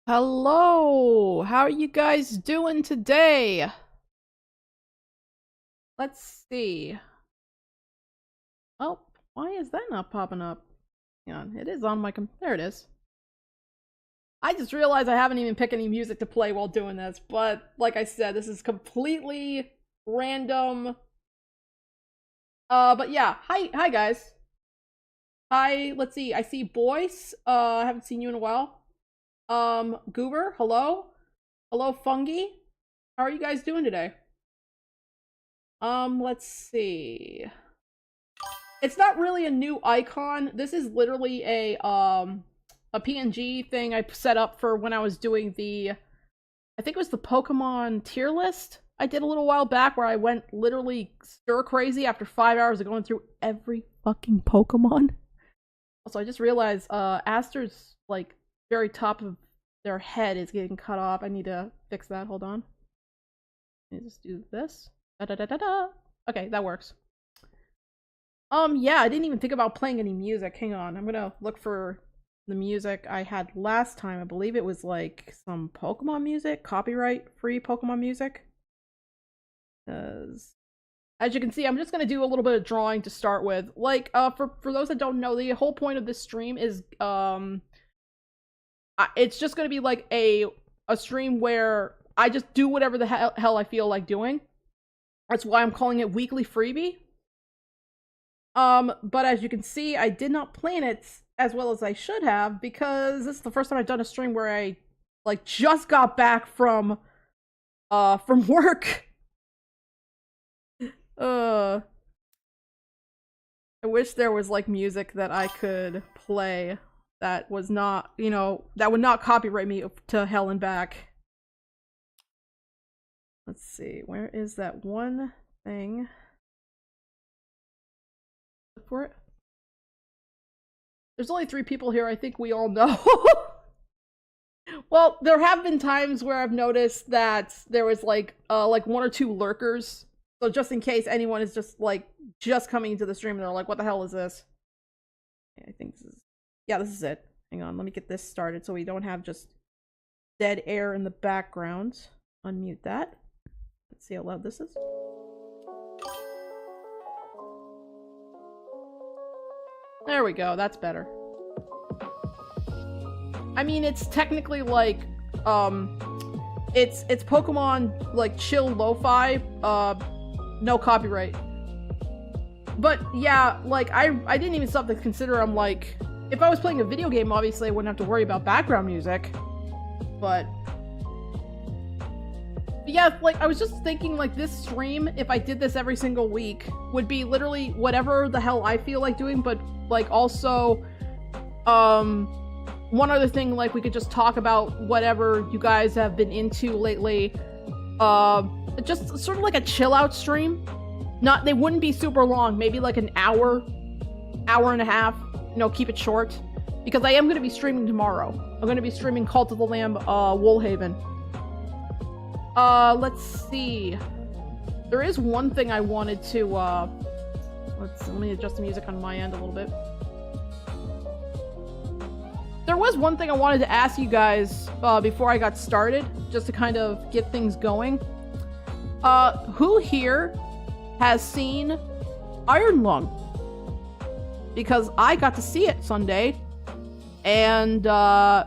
Hello! How are you guys doing today? Let's see. Oh, why is that not popping up? Hang on, it is on my there it is. I just realized I haven't even picked any music to play while doing this, but like I said, this is completely random. But yeah, hi guys. Hi, let's see, I see Boyce. I haven't seen you in a while. Goober, hello? Hello, Fungi? How are you guys doing today? Let's see. It's not really a new icon. This is literally a PNG thing I set up for when I was doing I think it was the Pokemon tier list I did a little while back where I went literally stir crazy after 5 hours of going through every fucking Pokemon. Also, I just realized, Aster's, like, very top of their head is getting cut off. I need to fix that. Hold on. Let me just do this. Da-da-da-da-da. Okay, that works. Yeah, I didn't even think about playing any music. Hang on, I'm gonna look for the music I had last time. I believe it was like some Pokemon music, copyright-free Pokemon music. As you can see, I'm just gonna do a little bit of drawing to start with. Like, for those that don't know, the whole point of this stream is, it's just gonna be like a stream where I just do whatever the hell I feel like doing. That's why I'm calling it Weekly Freebie. But as you can see, I did not plan it as well as I should have because this is the first time I've done a stream where I, like, just got back from work. I wish there was, like, music that I could play that was not, you know, that would not copyright me to hell and back. Let's see, where is that one thing? Look for it. There's only 3 people here, I think we all know. Well, there have been times where I've noticed that there was like 1 or 2 lurkers. So just in case anyone is just coming into the stream and they're like, what the hell is this? I think this is, yeah, this is it. Hang on, let me get this started so we don't have just dead air in the background. Unmute that. Let's see how loud this is. There we go, that's better. I mean, it's technically like, it's Pokemon, like, chill lo-fi, no copyright. But yeah, like, I didn't even stop to consider, I'm like, if I was playing a video game, obviously I wouldn't have to worry about background music. But yeah, like, I was just thinking, like, this stream, if I did this every single week, would be literally whatever the hell I feel like doing, but, like, also, one other thing, like, we could just talk about whatever you guys have been into lately. Just sort of like a chill-out stream. They wouldn't be super long, maybe like an hour and a half, you know, keep it short. Because I am going to be streaming tomorrow. I'm going to be streaming Cult of the Lamb, Woolhaven. Let's see. There is one thing I wanted to, let me adjust the music on my end a little bit. There was one thing I wanted to ask you guys, before I got started, just to kind of get things going. Who here has seen Iron Lung? Because I got to see it Sunday, and, I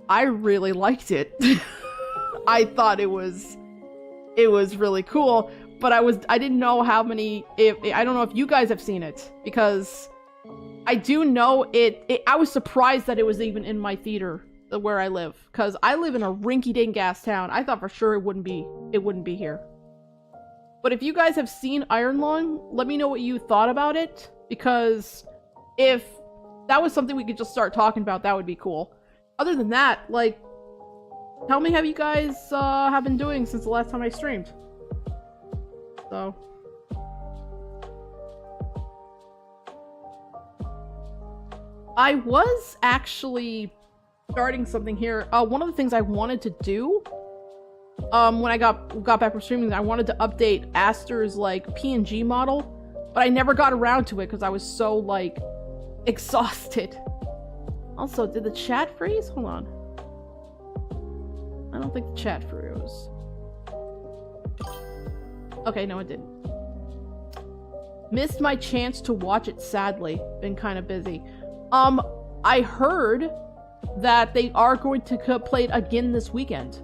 really liked it. I thought it was really cool, but I didn't know how many, I don't know if you guys have seen it, because I do know I was surprised that it was even in my theater where I live, because I live in a rinky-dink ass town. I thought for sure it wouldn't be here. But if you guys have seen Iron Lung, let me know what you thought about it, because if that was something we could just start talking about, that would be cool. Other than that, like, tell me how you guys have been doing since the last time I streamed. So I was actually starting something here. One of the things I wanted to do, when I got back from streaming, I wanted to update Aster's, like, PNG model, but I never got around to it because I was so, like, exhausted. Also, did the chat freeze? Hold on. I don't think the chat froze. Okay, no, it didn't. Missed my chance to watch it, sadly. Been kind of busy. I heard that they are going to play it again this weekend.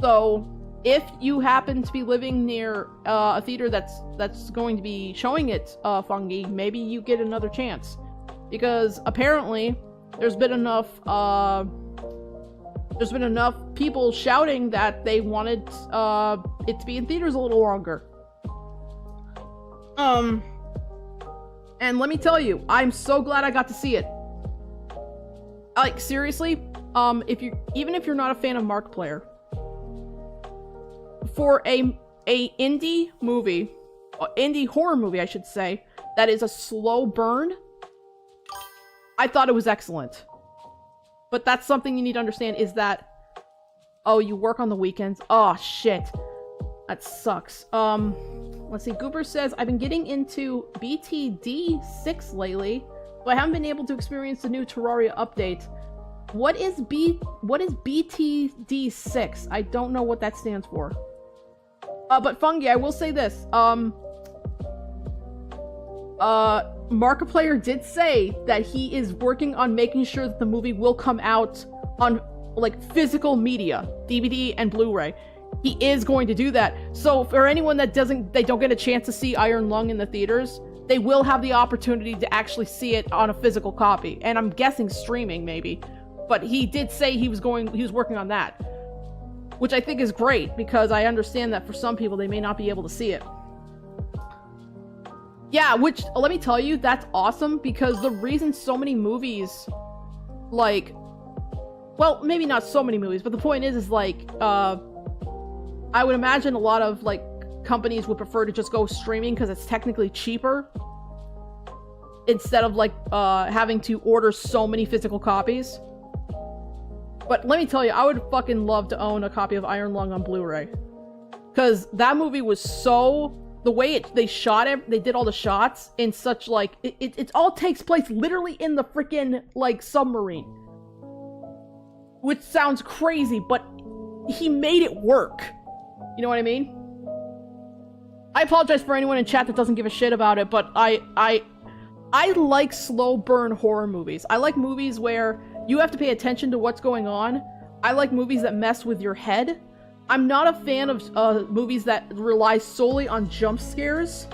So, if you happen to be living near a theater that's going to be showing it, Fungi, maybe you get another chance. Because apparently, there's been enough people shouting that they wanted it to be in theaters a little longer. And let me tell you, I'm so glad I got to see it. Like, seriously, even if you're not a fan of Markiplier, for a indie movie, indie horror movie, I should say, that is a slow burn, I thought it was excellent. But that's something you need to understand is that, oh, you work on the weekends? Oh, shit. That sucks. Let's see. Goober says, I've been getting into BTD 6 lately, but I haven't been able to experience the new Terraria update. What is BTD 6? I don't know what that stands for. But Fungi, I will say this. Markiplier did say that he is working on making sure that the movie will come out on, like, physical media, DVD and Blu-ray. He is going to do that. So for anyone that they don't get a chance to see Iron Lung in the theaters, they will have the opportunity to actually see it on a physical copy. And I'm guessing streaming, maybe. But he did say he was working on that. Which I think is great, because I understand that for some people, they may not be able to see it. Yeah, which, let me tell you, that's awesome, because the reason so many movies, like, well, maybe not so many movies, but the point is like, I would imagine a lot of, like, companies would prefer to just go streaming because it's technically cheaper, instead of, like, having to order so many physical copies. But let me tell you, I would fucking love to own a copy of Iron Lung on Blu-ray. Because that movie was so... The way they shot it, they did all the shots in such, like... It all takes place literally in the freaking, like, submarine. Which sounds crazy, but he made it work. You know what I mean? I apologize for anyone in chat that doesn't give a shit about it, but I like slow burn horror movies. I like movies where you have to pay attention to what's going on. I like movies that mess with your head. I'm not a fan of movies that rely solely on jump scares.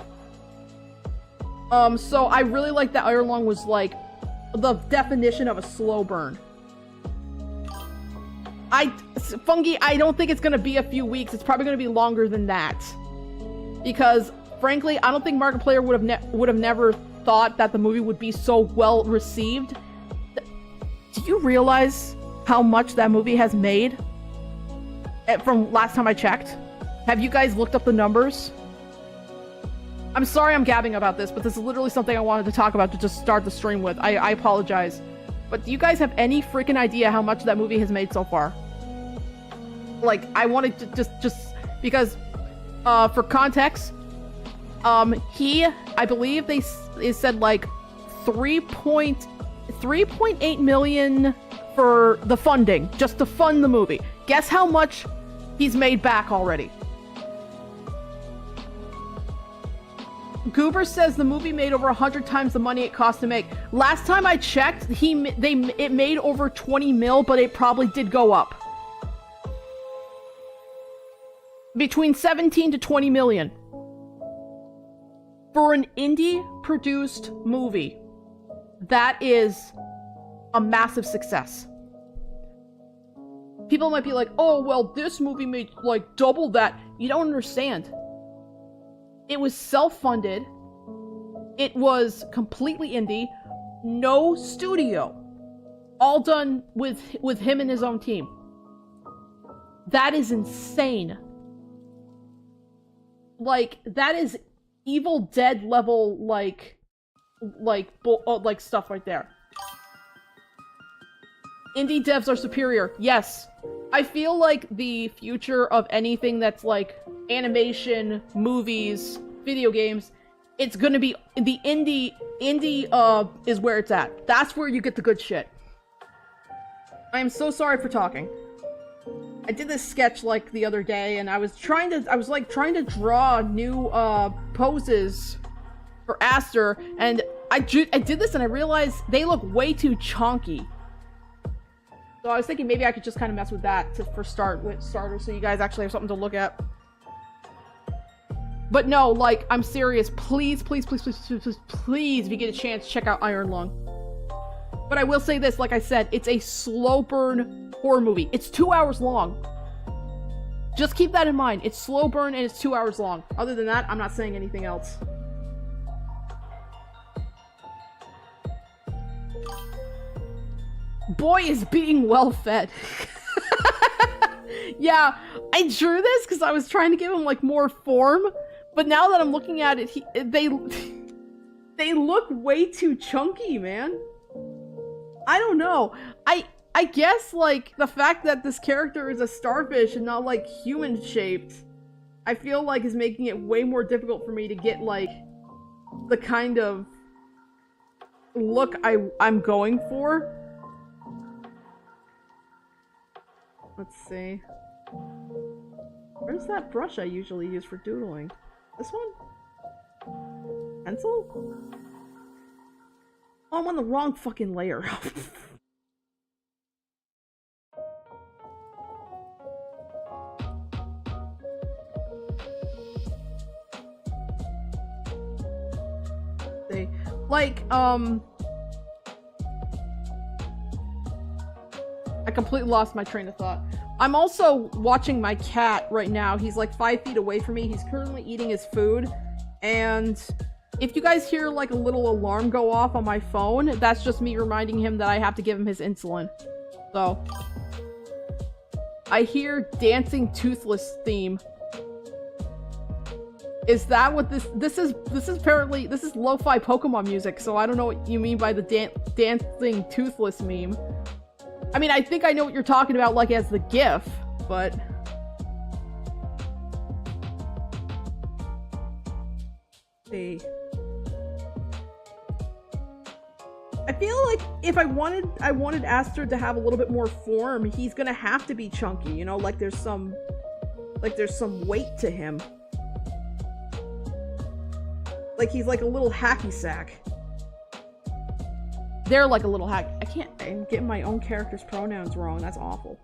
So I really like that Iron Lung was like the definition of a slow burn. Fungi, I don't think it's gonna be a few weeks. It's probably gonna be longer than that. Because, frankly, I don't think Markiplier would have never thought that the movie would be so well received. Do you realize how much that movie has made? From last time I checked? Have you guys looked up the numbers? I'm sorry I'm gabbing about this, but this is literally something I wanted to talk about to just start the stream with. I apologize. But do you guys have any freaking idea how much that movie has made so far? Like, I wanted to just because, for context, I believe they said like 3.8 million for the funding, just to fund the movie. Guess how much he's made back already? Goober says the movie made over 100 times the money it cost to make. Last time I checked, it made over 20 mil, but it probably did go up. Between 17 to 20 million. For an indie-produced movie, that is a massive success. People might be like, oh, well, this movie made, like, double that. You don't understand. It was self-funded. It was completely indie. No studio. All done with him and his own team. That is insane. Like, that is Evil Dead level, like stuff right there. Indie devs are superior. Yes. I feel like the future of anything that's like animation, movies, video games, it's gonna be the indie is where it's at. That's where you get the good shit. I am so sorry for talking. I did this sketch like the other day, and I was trying to draw new poses for Aster, and I did this and I realized they look way too chunky. So I was thinking maybe I could just kind of mess with that for starters, so you guys actually have something to look at. But no, like, I'm serious. Please, please, please, please, please, please, please, if you get a chance, check out Iron Lung. But I will say this, like I said, it's a slow burn horror movie. It's 2 hours long. Just keep that in mind. It's slow burn and it's 2 hours long. Other than that, I'm not saying anything else. Boy is being well fed. Yeah, I drew this because I was trying to give him like more form, but now that I'm looking at it, they look way too chunky, man. I don't know. I guess like the fact that this character is a starfish and not like human shaped, I feel like is making it way more difficult for me to get like the kind of look I'm going for. Let's see. Where's that brush I usually use for doodling? This one? Pencil? Oh, I'm on the wrong fucking layer. See. Like, I completely lost my train of thought. I'm also watching my cat right now. He's like 5 feet away from me. He's currently eating his food. And if you guys hear like a little alarm go off on my phone, that's just me reminding him that I have to give him his insulin. So, I hear Dancing Toothless theme. Is that what this is apparently, this is lo-fi Pokemon music, so I don't know what you mean by the Dancing Toothless meme. I mean, I think I know what you're talking about, like, as the GIF, but... See. I feel like if I wanted Aster to have a little bit more form, he's gonna have to be chunky, you know, like there's some weight to him. Like he's like a little hacky sack. They're like a little hack. I'm getting my own character's pronouns wrong. That's awful.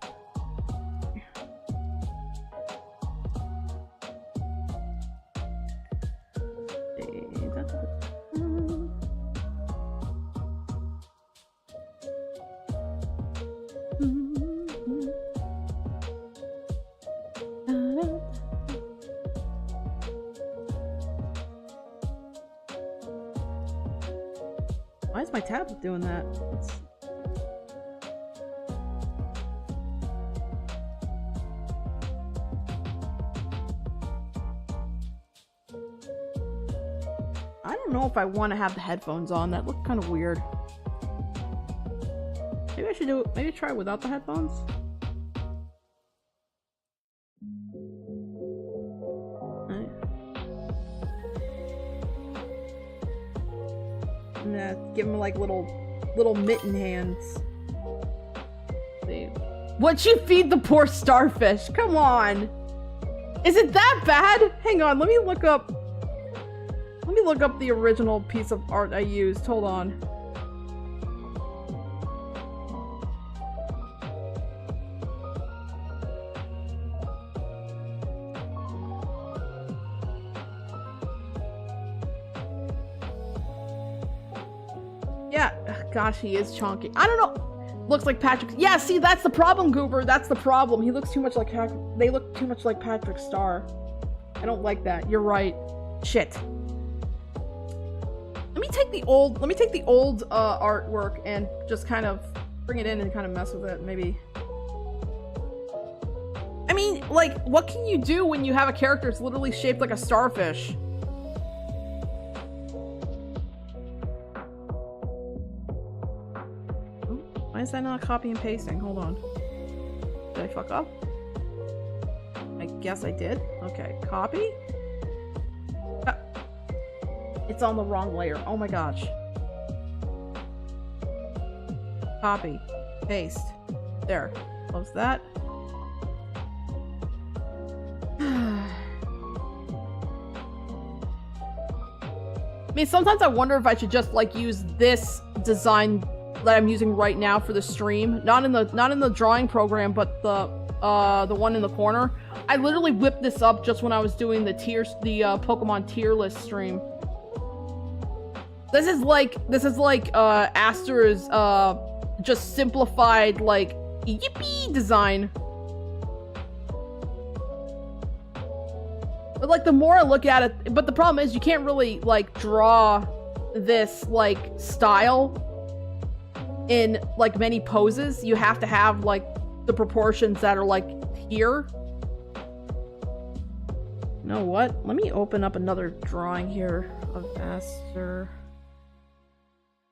Why is my tablet doing that? I don't know if I want to have the headphones on. That looked kind of weird. Maybe I should do it. Maybe try without the headphones. Give him like little mitten hands. See. What'd you feed the poor starfish? Come on. Is it that bad? Hang on, let me look up the original piece of art I used. Hold on. Yeah, gosh, he is chunky. I don't know. Looks like Patrick. Yeah, see, that's the problem, Goober. That's the problem. He looks too much like they look too much like Patrick Star. I don't like that. You're right. Shit. Let me take the old artwork and just kind of bring it in and kind of mess with it, maybe. I mean, like, what can you do when you have a character that's literally shaped like a starfish? Why is that not copy and pasting? Hold on. Did I fuck up? I guess I did. Okay, copy. It's on the wrong layer. Oh my gosh. Copy. Paste. There. Close that. I mean, sometimes I wonder if I should just like use this design that I'm using right now for the stream, not in the drawing program, but the one in the corner. I literally whipped this up just when I was doing the Pokemon tier list stream. This is like Aster's just simplified like yippee design. But like the more I look at it, but the problem is you can't really like draw this like style in like many poses. You have to have like the proportions that are like here. You know what? Let me open up another drawing here of Aster.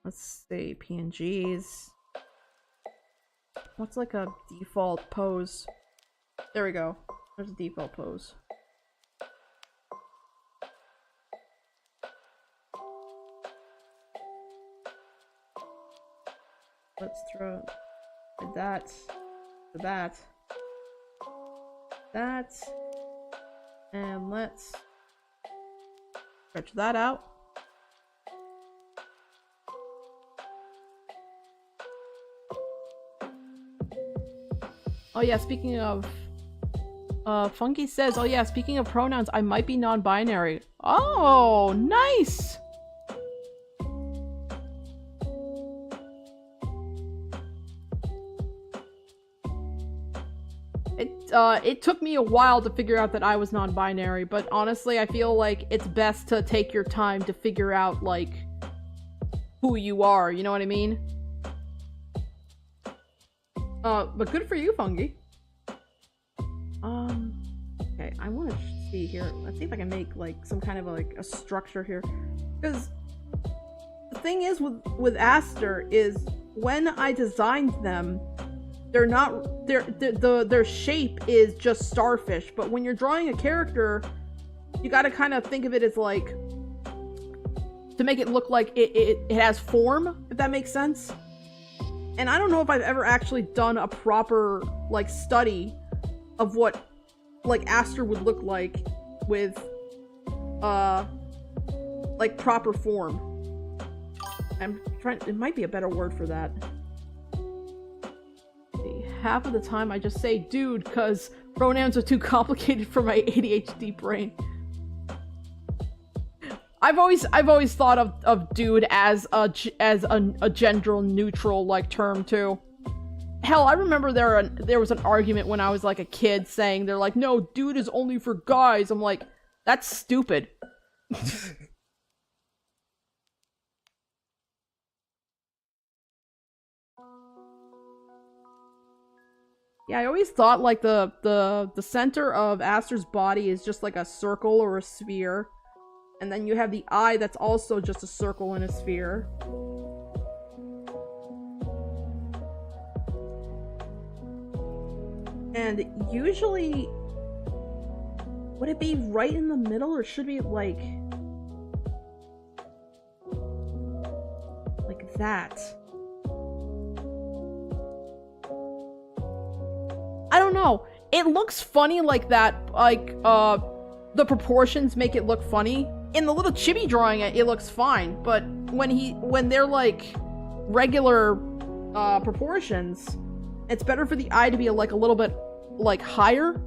Let's see, PNGs. What's like a default pose? There we go. There's a default pose. Let's throw that, that, and let's stretch that out. Oh yeah, speaking of, Funky says, oh yeah, speaking of pronouns, I might be non-binary. Oh, nice! It took me a while to figure out that I was non-binary, but honestly, I feel like it's best to take your time to figure out, like, who you are, you know what I mean? But good for you, Fungi. Okay, I want to see here. Let's see if I can make, like, some kind of, like, a structure here. Because the thing is with Aster is, when I designed them, they're not, their shape is just starfish, but when you're drawing a character, you gotta kind of think of it as, like, to make it look like it has form, if that makes sense. And I don't know if I've ever actually done a proper, like, study of what, like, Aster would look like with, like, proper form. I'm trying, it might be a better word for that. Half of the time I just say dude because pronouns are too complicated for my ADHD brain. I've always thought of dude as a gender neutral like term too. Hell, I remember there was an argument when I was like a kid saying they're like, no, dude is only for guys. I'm like, that's stupid. Yeah, I always thought like the center of Aster's body is just like a circle or a sphere. And then you have the eye that's also just a circle and a sphere. And usually, would it be right in the middle or should it be like that? I don't know. It looks funny like that, like, the proportions make it look funny. In the little chibi drawing, it looks fine, but when they're, like, regular, proportions, it's better for the eye to be, like, a little bit, like, higher.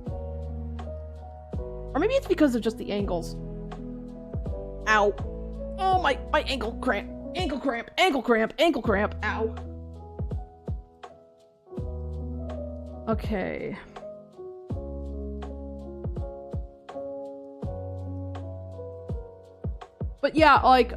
Or maybe it's because of just the angles. Ow. Oh, my ankle cramp. Ankle cramp. Ankle cramp. Ankle cramp. Ow. Okay. But yeah, like,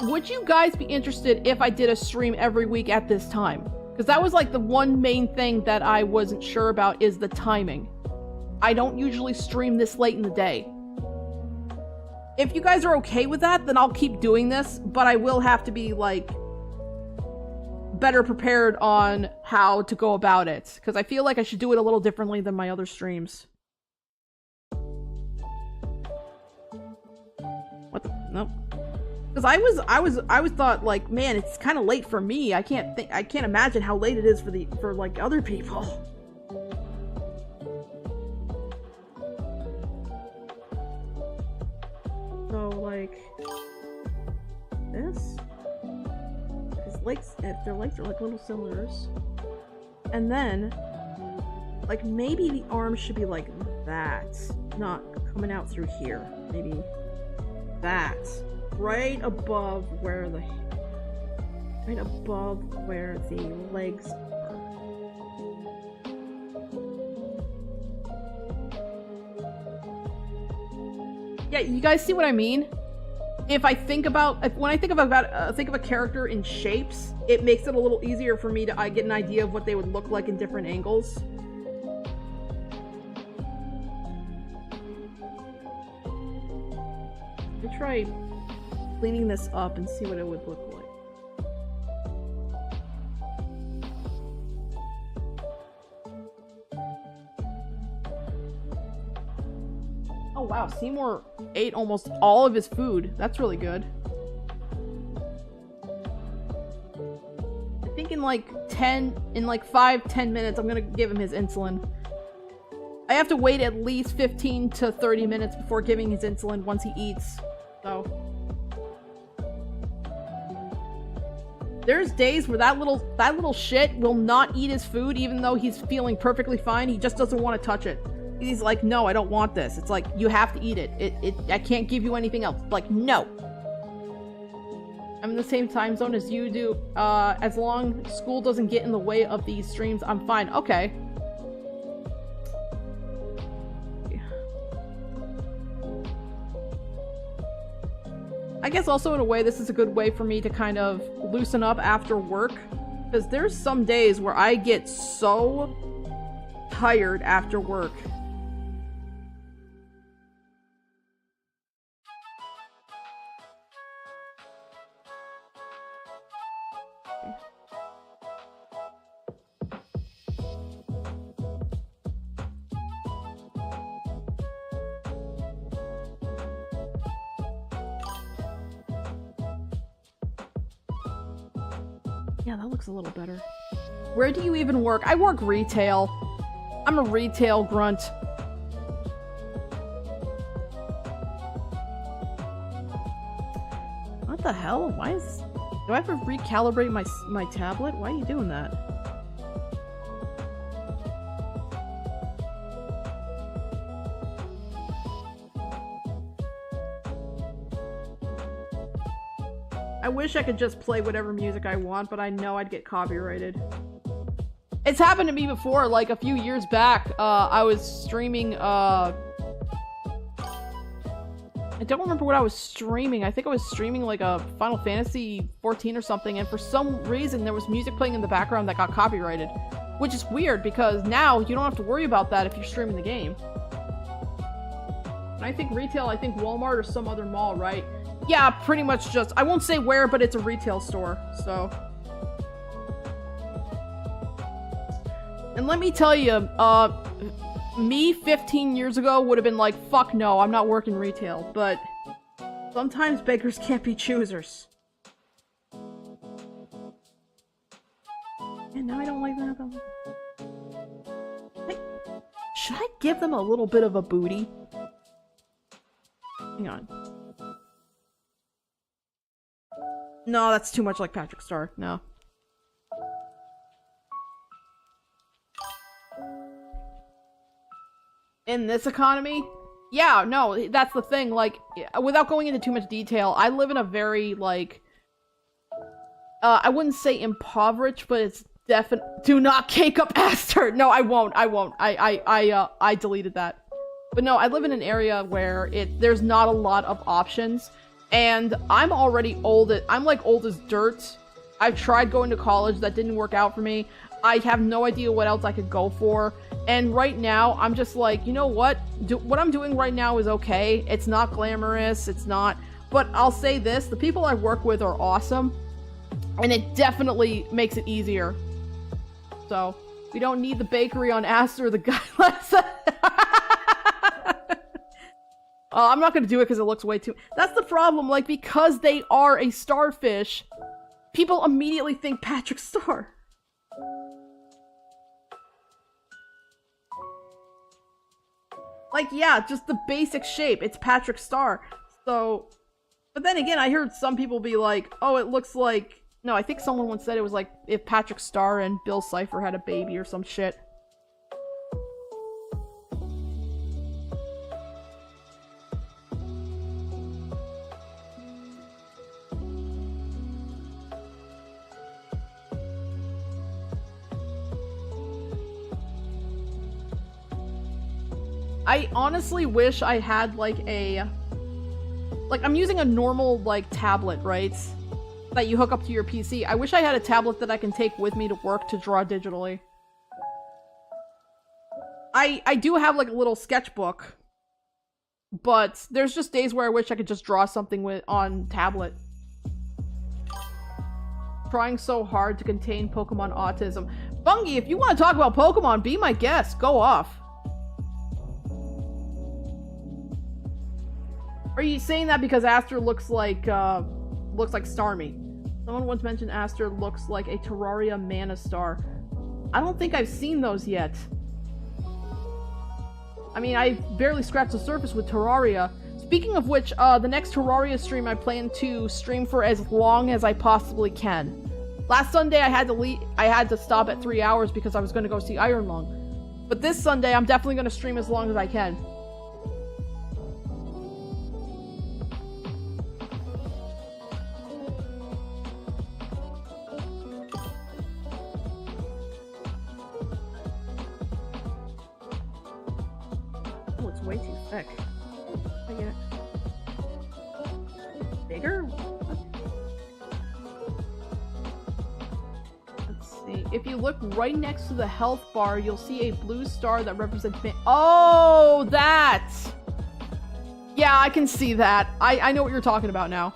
would you guys be interested if I did a stream every week at this time? Because that was like the one main thing that I wasn't sure about is the timing. I don't usually stream this late in the day. If you guys are okay with that, then I'll keep doing this, but I will have to be, like, better prepared on how to go about it, because I feel like I should do it a little differently than my other streams. What the? Nope. Because I was thought like, man, it's kind of late for me. I can't imagine how late it is for like other people. So like this, because lakes, if they're lakes, are like little cylinders, and then like maybe the arms should be like that, not coming out through here. Maybe that. Right above where the legs are. Yeah, you guys see what I mean? If I think about, when I think of a character in shapes, it makes it a little easier for me to get an idea of what they would look like in different angles. Let me try cleaning this up and see what it would look like. Oh wow, Seymour ate almost all of his food. That's really good. I think in like 5-10 minutes I'm gonna give him his insulin. I have to wait at least 15 to 30 minutes before giving his insulin once he eats, so. There's days where that little shit will not eat his food even though he's feeling perfectly fine. He just doesn't want to touch it. He's like, no, I don't want this. It's like, you have to eat it. I can't give you anything else. Like, no. I'm in the same time zone as you do. As long as school doesn't get in the way of these streams, I'm fine. Okay. I guess also in a way this is a good way for me to kind of loosen up after work, because there's some days where I get so tired after work. Yeah, that looks a little better. Where do you even work? I work retail. I'm a retail grunt. What the hell? Why is... Do I have to recalibrate my tablet? Why are you doing that? I wish I could just play whatever music I want, but I know I'd get copyrighted. It's happened to me before, like a few years back. I was streaming, I don't remember what I was streaming. I think I was streaming like a Final Fantasy 14 or something, and for some reason there was music playing in the background that got copyrighted. Which is weird, because now you don't have to worry about that if you're streaming the game. And I think retail, I think Walmart or some other mall, right? Yeah, pretty much just, I won't say where, but it's a retail store, so. And let me tell you, me 15 years ago would have been like, fuck no, I'm not working retail, but sometimes beggars can't be choosers. And now I don't like that. Hey, should I give them a little bit of a booty? Hang on. No, that's too much like Patrick Star. No. In this economy? Yeah, no, that's the thing. Like, without going into too much detail, I live in a very, like... I wouldn't say impoverished, but it's definitely... Do not cake up Aster! No, I won't. I deleted that. But no, I live in an area where there's not a lot of options. And I'm already old. I'm like old as dirt. I've tried going to college. That didn't work out for me. I have no idea what else I could go for. And right now, I'm just like, you know what? What I'm doing right now is okay. It's not glamorous. It's not. But I'll say this. The people I work with are awesome. And it definitely makes it easier. So, we don't need the bakery on Aster. The guy I'm not gonna do it because it looks way too... That's the problem, like, because they are a starfish, people immediately think Patrick Star. Like, yeah, just the basic shape. It's Patrick Star. So... But then again, I heard some people be like, oh, it looks like... No, I think someone once said it was like if Patrick Star and Bill Cipher had a baby or some shit. I honestly wish I had, like, a... Like, I'm using a normal, like, tablet, right? That you hook up to your PC. I wish I had a tablet that I can take with me to work to draw digitally. I do have, like, a little sketchbook. But there's just days where I wish I could just draw something on tablet. Trying so hard to contain Pokemon autism. Bungie, if you want to talk about Pokemon, be my guest. Go off. Are you saying that because Aster looks like Starmie? Someone once mentioned Aster looks like a Terraria Mana Star. I don't think I've seen those yet. I mean, I barely scratched the surface with Terraria. Speaking of which, the next Terraria stream I plan to stream for as long as I possibly can. Last Sunday I had to stop at 3 hours because I was going to go see Iron Lung. But this Sunday I'm definitely going to stream as long as I can. Way too thick. I get it. Bigger? Let's see. If you look right next to the health bar, you'll see a blue star that represents me. Oh, that! Yeah, I can see that. I know what you're talking about now.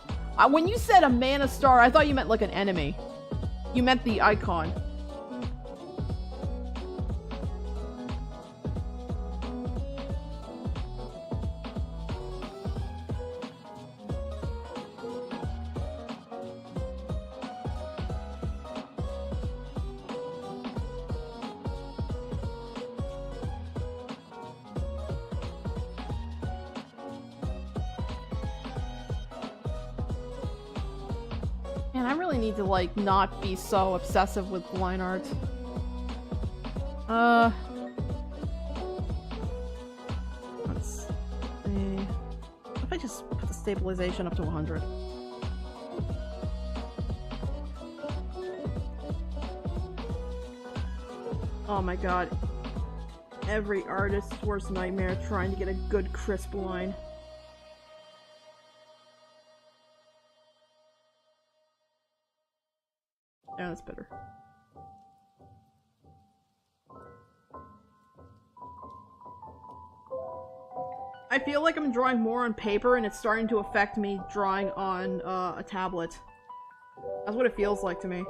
When you said a mana star, I thought you meant like an enemy. You meant the icon. Man, I really need to, like, not be so obsessive with line art. Let's see. What if I just put the stabilization up to 100? Oh my god. Every artist's worst nightmare trying to get a good crisp line. Yeah, that's better. I feel like I'm drawing more on paper and it's starting to affect me drawing on a tablet. That's what it feels like to me.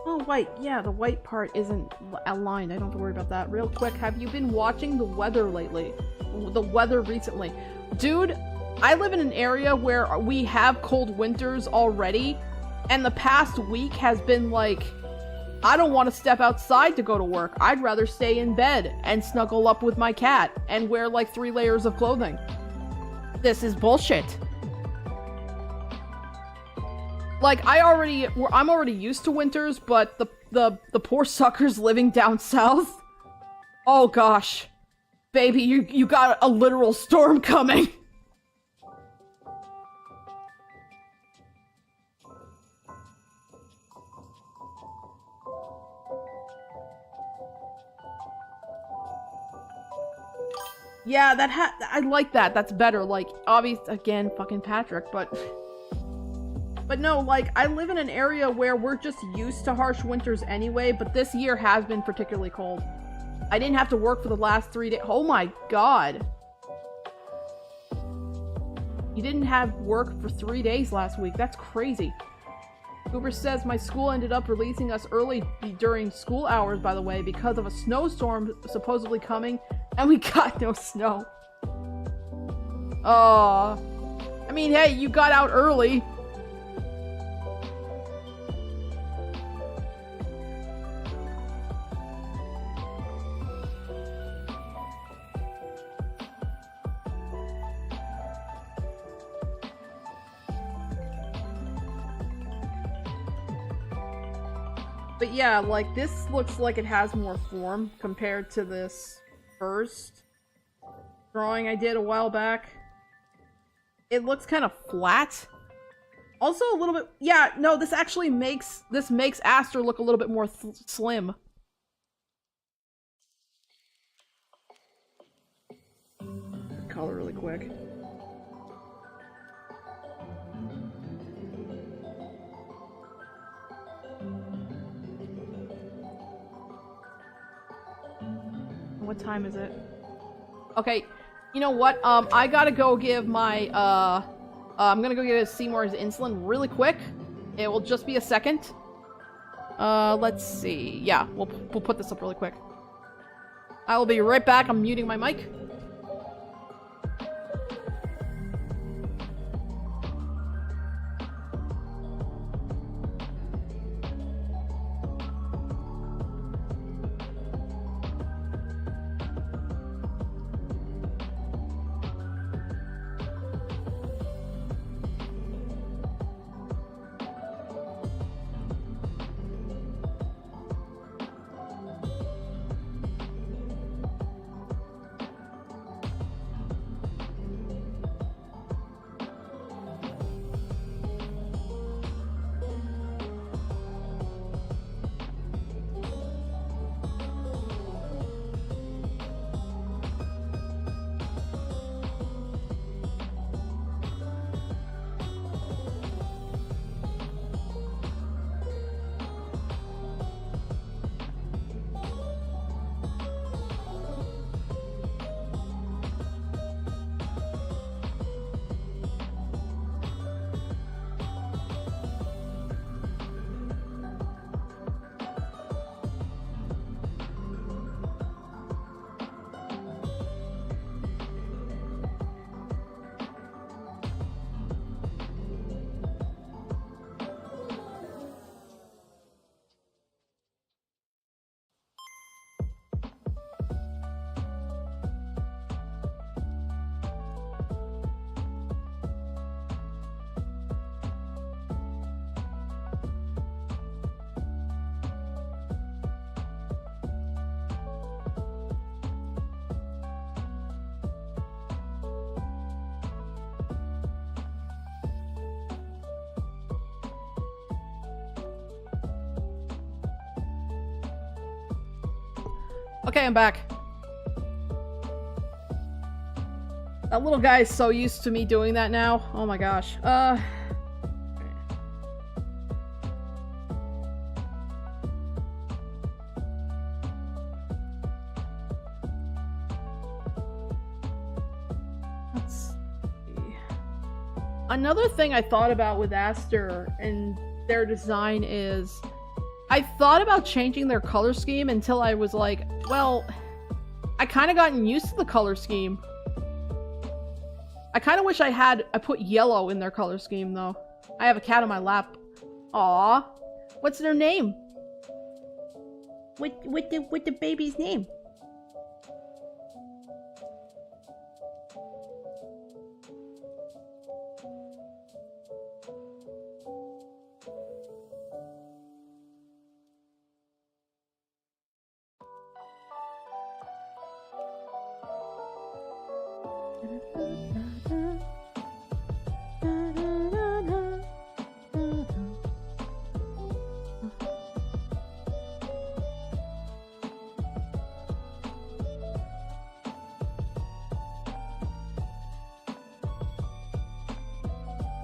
Oh, white. Yeah, the white part isn't aligned. I don't have to worry about that. Real quick, have you been watching the weather lately? The weather recently? Dude, I live in an area where we have cold winters already, and the past week has been like, I don't want to step outside to go to work. I'd rather stay in bed and snuggle up with my cat and wear like 3 layers of clothing. This is bullshit. Like, I'm already used to winters, but the poor suckers living down south. Oh gosh. Baby, you got a literal storm coming. Yeah, I like that. That's better. Like, obvious, again, fucking Patrick, but... But no, like, I live in an area where we're just used to harsh winters anyway, but this year has been particularly cold. I didn't have to work for the last 3 days. Oh my god. You didn't have work for 3 days last week. That's crazy. Uber says my school ended up releasing us early during school hours, by the way, because of a snowstorm supposedly coming, and we got no snow. I mean, hey, you got out early. But yeah, like, this looks like it has more form compared to this first drawing I did a while back. It looks kind of flat. Also a little bit, yeah, no, this actually makes Aster look a little bit more slim. Color really quick. What time is it? Okay, you know what? I gotta go give my, I'm gonna go give Seymour's insulin really quick. It will just be a second. Let's see. Yeah, we'll put this up really quick. I will be right back. I'm muting my mic. Okay, I'm back. That little guy is so used to me doing that now. Oh my gosh. Let's see. Another thing I thought about with Aster and their design is I thought about changing their color scheme until I was like, well, I kind of gotten used to the color scheme. I kind of wish I put yellow in their color scheme, though. I have a cat on my lap. Aww. What's their name? What the baby's name?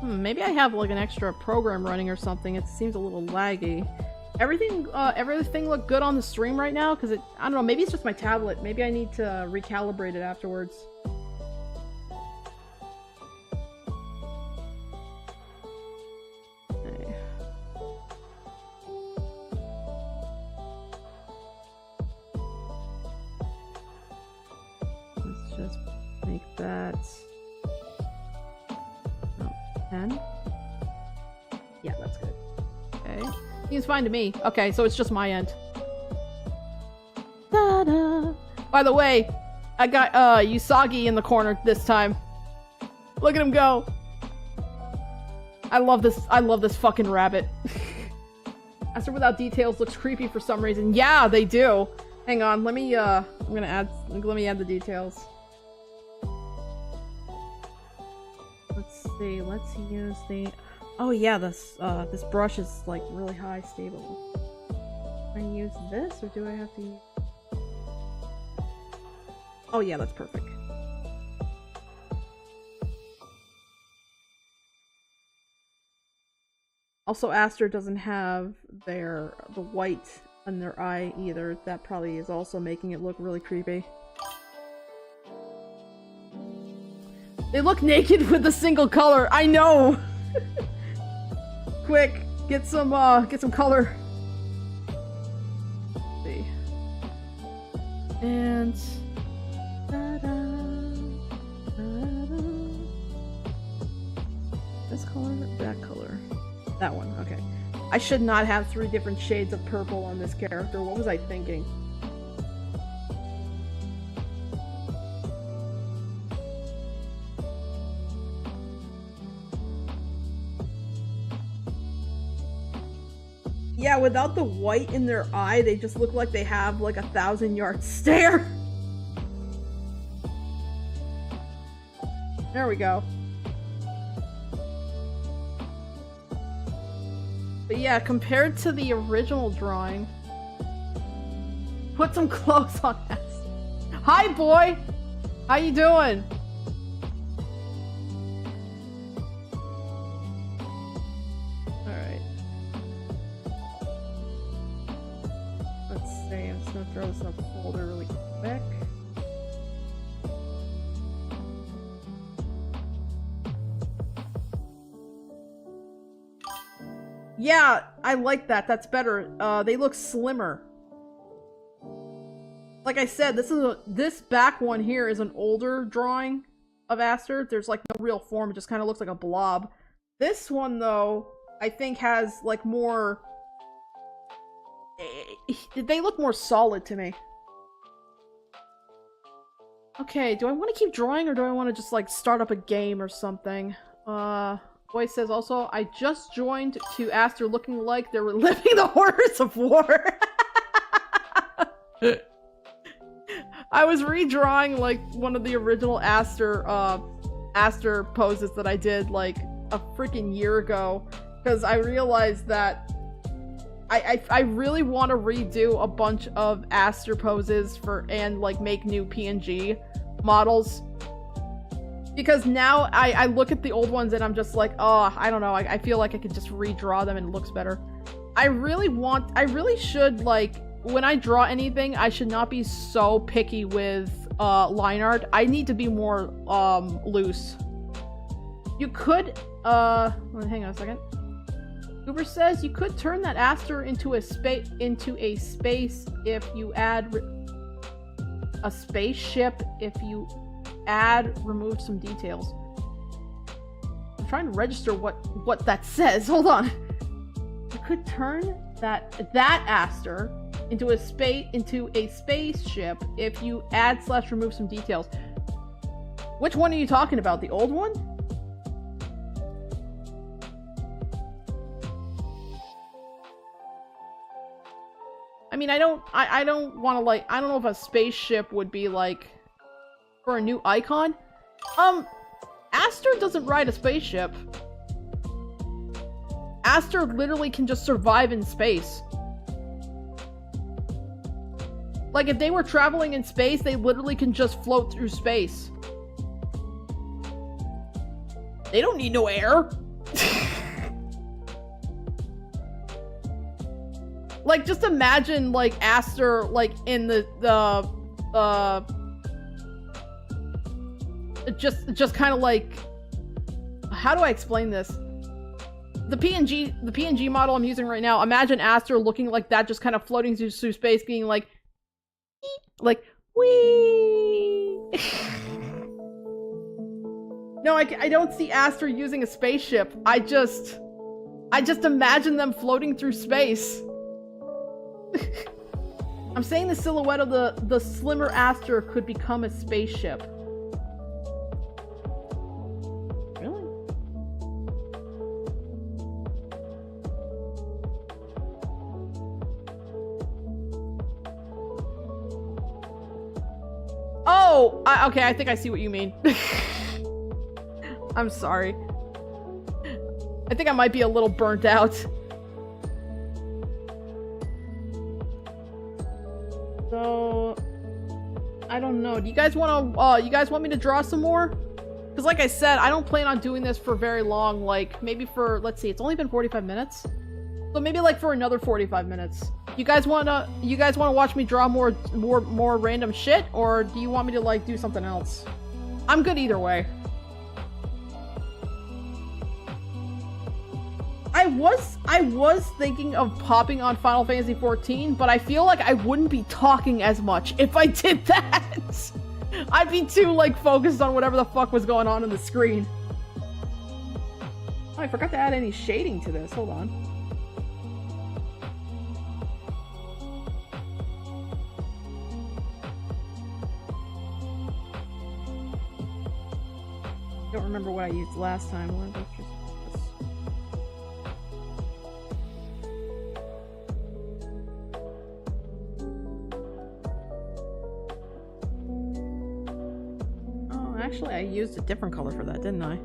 Maybe I have like an extra program running or something. It seems a little laggy. Everything looked good on the stream right now? Because I don't know, maybe it's just my tablet. Maybe I need to recalibrate it afterwards. Okay. Let's just make that... 10? Yeah, that's good. Okay. Seems fine to me. Okay, so it's just my end. Ta-da! By the way, I got Usagi in the corner this time. Look at him go. I love this fucking rabbit. Aster without details looks creepy for some reason. Yeah, they do. Hang on, let me add the details. Let's see, let's use the... Oh yeah, this brush is like really high stable. Can I use this or do I have to use... Oh yeah, that's perfect. Also, Aster doesn't have the white on their eye either. That probably is also making it look really creepy. They look naked with a single color. I know. Quick, get some color. Let's see. And this color, that color, that one. Okay. I should not have 3 different shades of purple on this character. What was I thinking? Yeah, without the white in their eye, they just look like they have like a 1,000-yard stare. There we go. But yeah, compared to the original drawing, put some clothes on us. Hi, boy! How you doing? Throw this in a folder really quick. Yeah, I like that. That's better. They look slimmer. Like I said, this back one here is an older drawing of Aster. There's like no real form. It just kind of looks like a blob. This one, though, I think has like more... They look more solid to me. Okay, do I want to keep drawing or do I want to just like start up a game or something? Boy says also, I just joined to Aster looking like they were living the horrors of war. I was redrawing like one of the original Aster poses that I did like a freaking year ago because I realized that I really want to redo a bunch of Aster poses and like make new PNG models. Because now I look at the old ones and I'm just like, oh, I don't know. I feel like I could just redraw them and it looks better. I really should, like, when I draw anything, I should not be so picky with line art. I need to be more loose. You could, hang on a second. Uber says you could turn that Aster into a space if you add a spaceship if you removed some details. I'm trying to register what that says. Hold on. You could turn that Aster into a spaceship if you add/remove some details. Which one are you talking about? The old one? I mean, I don't want to, like, I don't know if a spaceship would be, like, for a new icon. Aster doesn't ride a spaceship. Aster literally can just survive in space. Like, if they were traveling in space, they literally can just float through space. They don't need no air. Like, just imagine, like, Aster, like, in just kind of like, how do I explain this? The PNG model I'm using right now, imagine Aster looking like that, just kind of floating through space, being like, wee. No, I don't see Aster using a spaceship. I just imagine them floating through space. I'm saying the silhouette of the slimmer Aster could become a spaceship. Really? Oh, okay, I think I see what you mean. I'm sorry. I think I might be a little burnt out. So, I don't know. Do you guys want me to draw some more? Because like I said, I don't plan on doing this for very long. Like, maybe for, let's see, it's only been 45 minutes. So maybe like for another 45 minutes. You guys wanna watch me draw more random shit? Or do you want me to like do something else? I'm good either way. I was thinking of popping on Final Fantasy XIV, but I feel like I wouldn't be talking as much if I did that. I'd be too, like, focused on whatever the fuck was going on the screen. Oh, I forgot to add any shading to this. Hold on. I don't remember what I used last time. Actually, I used a different color for that, didn't I?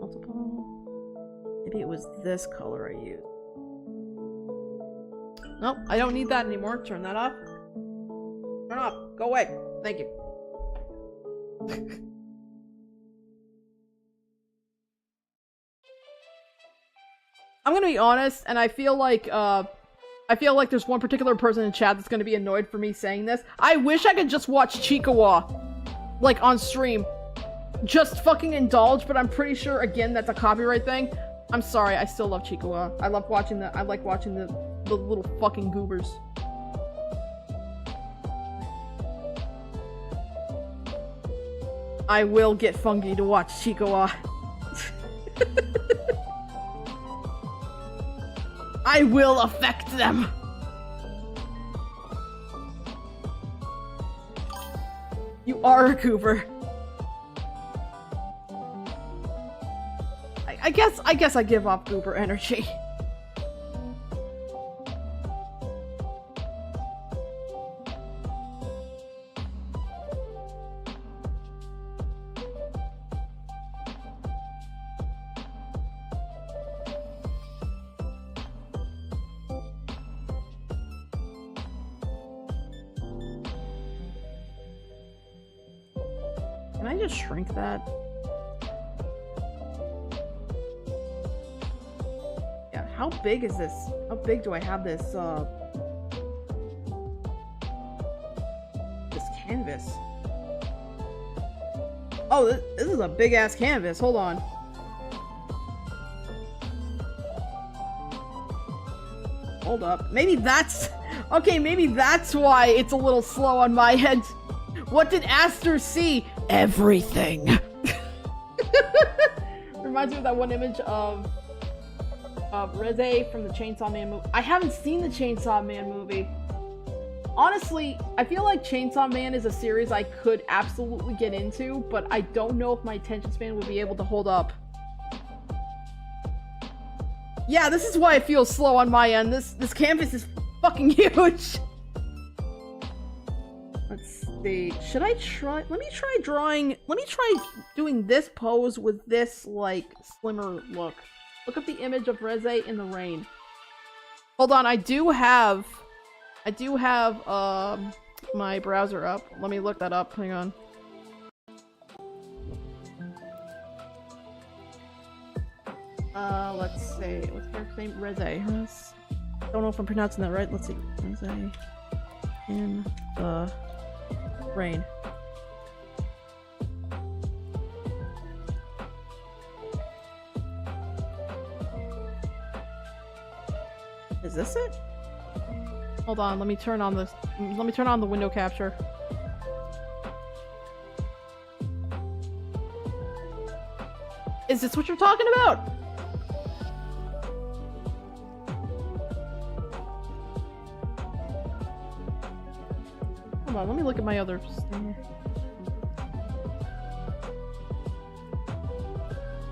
Multiple. Maybe it was this color I used. Nope, I don't need that anymore. Turn that off. Turn off. Go away. Thank you. I'm gonna be honest, and I feel like there's one particular person in chat that's gonna be annoyed for me saying this. I wish I could just watch Chikawa, like, on stream. Just fucking indulge, but I'm pretty sure, again, that's a copyright thing. I'm sorry, I still love Chikawa. I like watching the little fucking goobers. I will get funky to watch Chikawa. I will affect them! You are a goober. I guess I give off goober energy. Can I just shrink that? Yeah, how big is this? How big do I have this, this canvas? Oh, this is a big-ass canvas. Hold on. Hold up. Maybe that's... Okay, maybe that's why it's a little slow on my end. What did Aster see? Everything. Reminds me of that one image of Reze from the Chainsaw Man movie. I haven't seen the Chainsaw Man movie. Honestly, I feel like Chainsaw Man is a series I could absolutely get into, but I don't know if my attention span would be able to hold up. Yeah, this is why it feels slow on my end. This canvas is fucking huge. Let's see. Should I try? Let me try doing this pose with this, like, slimmer look. Look up the image of Reze in the rain. Hold on, I do have my browser up. Let me look that up. Hang on. Let's see. What's her name? Reze. Don't know if I'm pronouncing that right. Let's see. Reze in the rain. Is this it? Hold on, let me turn on this. Let me turn on the window capture. Is this what you're talking about? Hold on, let me look at my other thing.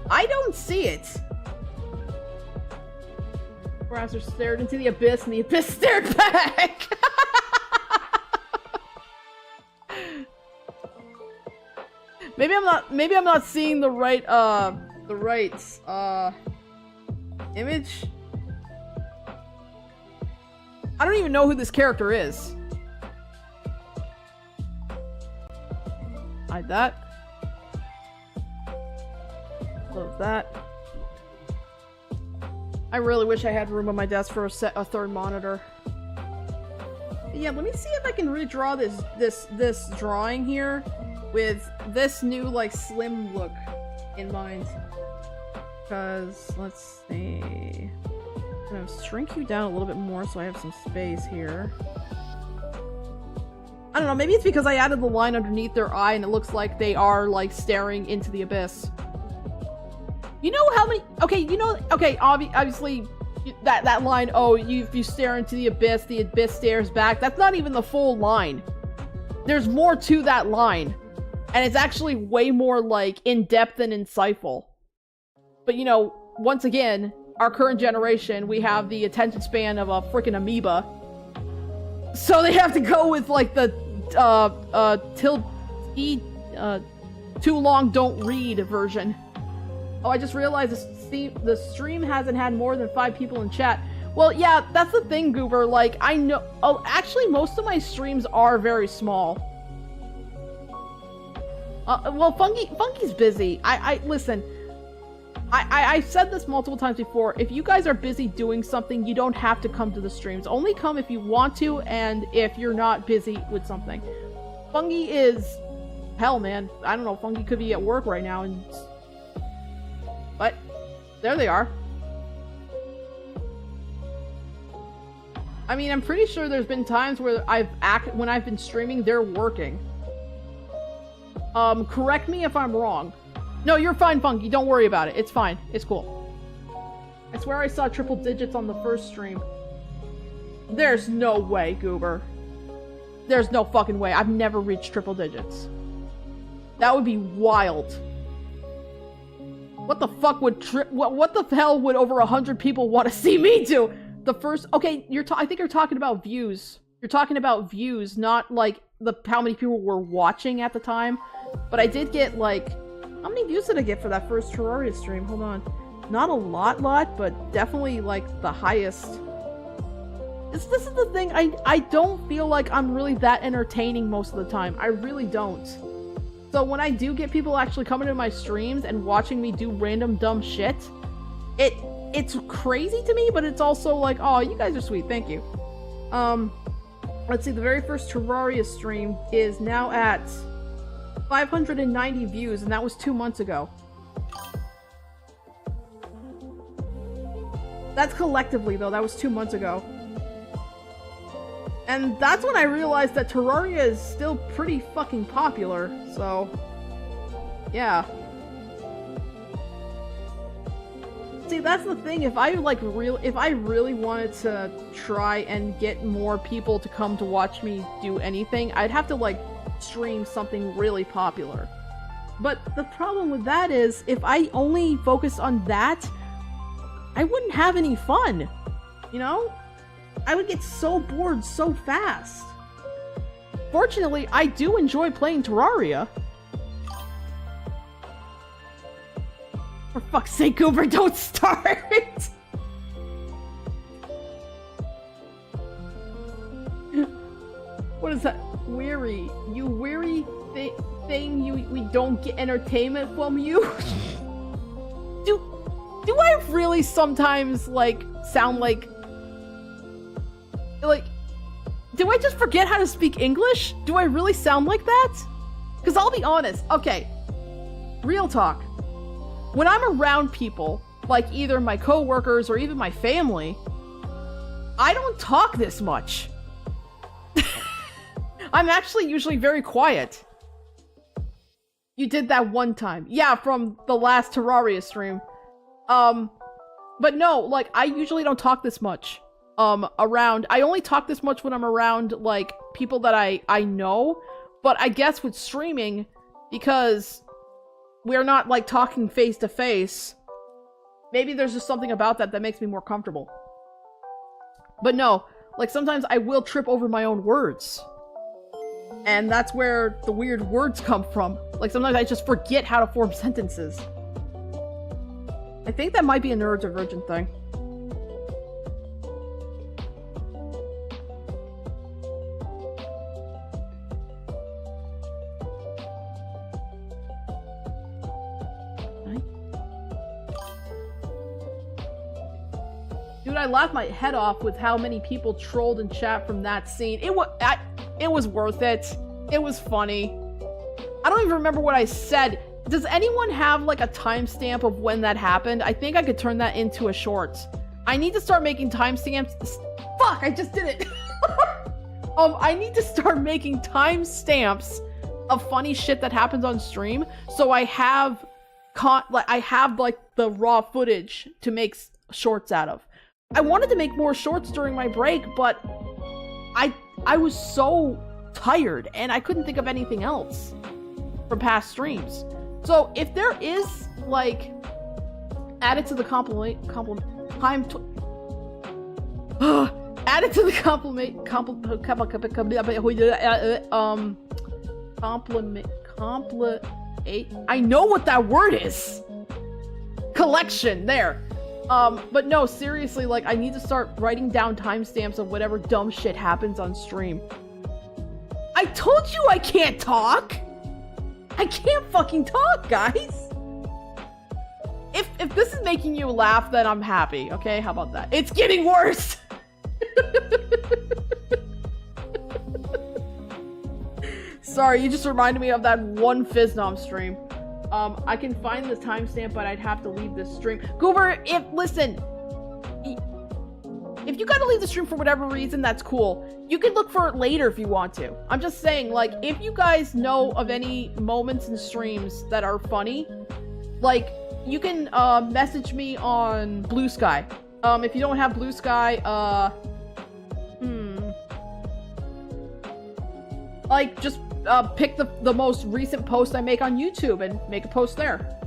I don't see it. Browser stared into the abyss and the abyss stared back. Maybe I'm not seeing the right image. I don't even know who this character is. Hide that. Close that. I really wish I had room on my desk for a third monitor. But yeah, let me see if I can redraw this drawing here with this new like slim look in mind. Because let's see, I'm gonna shrink you down a little bit more so I have some space here. I don't know, maybe it's because I added the line underneath their eye and it looks like they are like staring into the abyss. You know how many? Okay, you know. Okay, obviously, that line. Oh, if you stare into the abyss stares back. That's not even the full line. There's more to that line, and it's actually way more like in depth and insightful. But you know, once again, our current generation, we have the attention span of a freaking amoeba, so they have to go with like the too long don't read version. Oh, I just realized the stream hasn't had more than 5 people in chat. Well, yeah, that's the thing, Goober. Like, I know... Oh, actually, most of my streams are very small. Well, Funky's busy. Listen. I've said this multiple times before. If you guys are busy doing something, you don't have to come to the streams. Only come if you want to, and if you're not busy with something. Funky is... Hell, man. I don't know. Funky could be at work right now, and... But, there they are. I mean, I'm pretty sure there's been times where when I've been streaming, they're working. Correct me if I'm wrong. No, you're fine, Funky. Don't worry about it. It's fine. It's cool. I swear I saw triple digits on the first stream. There's no way, Goober. There's no fucking way. I've never reached triple digits. That would be wild. What the fuck would what the hell would over 100 people want to see me do? The first... Okay, I think you're talking about views. You're talking about views, not like how many people were watching at the time. But I did get like... How many views did I get for that first Terraria stream? Hold on. Not a lot, but definitely like the highest. This is the thing. I don't feel like I'm really that entertaining most of the time. I really don't. So when I do get people actually coming to my streams and watching me do random dumb shit, it's crazy to me, but it's also like, oh, you guys are sweet, thank you. Let's see, the very first Terraria stream is now at 590 views, and that was 2 months ago. That's collectively, though. That was 2 months ago. And that's when I realized that Terraria is still pretty fucking popular, so... Yeah. See, that's the thing, if I really wanted to try and get more people to come to watch me do anything, I'd have to, like, stream something really popular. But the problem with that is, if I only focus on that, I wouldn't have any fun, you know? I would get so bored so fast. Fortunately, I do enjoy playing Terraria. For fuck's sake, Goober, don't start! What is that? Weary. You weary thing, we don't get entertainment from you? Do I really really sometimes, like, sound like... Do I just forget how to speak English? Do I really sound like that? Because I'll be honest. Okay. Real talk. When I'm around people, like either my coworkers or even my family, I don't talk this much. I'm actually usually very quiet. You did that one time. Yeah, from the last Terraria stream. But no, like, I usually don't talk this much. Around... I only talk this much when I'm around, like, people that I know. But I guess with streaming, because we're not, like, talking face to face, maybe there's just something about that that makes me more comfortable. But no, like, sometimes I will trip over my own words. And that's where the weird words come from. Like, sometimes I just forget how to form sentences. I think that might be a neurodivergent thing. Dude, I laughed my head off with how many people trolled in chat from that scene. It was worth it. It was funny. I don't even remember what I said. Does anyone have, like, a timestamp of when that happened? I think I could turn that into a short. I need to start making timestamps. Fuck, I just did it. I need to start making timestamps of funny shit that happens on stream, so I have, like, the raw footage to make shorts out of. I wanted to make more shorts during my break, but I was so tired, and I couldn't think of anything else from past streams. So if there is, like, added to the I know what that word is. Collection, there. But no, seriously, like, I need to start writing down timestamps of whatever dumb shit happens on stream. I told you I can't talk! I can't fucking talk, guys! If this is making you laugh, then I'm happy, okay? How about that? It's getting worse! Sorry, you just reminded me of that one Fiznom stream. I can find the timestamp, but I'd have to leave this stream. Goober, listen, if you gotta leave the stream for whatever reason, that's cool. You can look for it later if you want to. I'm just saying, like, if you guys know of any moments in streams that are funny, like, you can, message me on Blue Sky. If you don't have Blue Sky, like, just, pick the most recent post I make on YouTube and make a post there.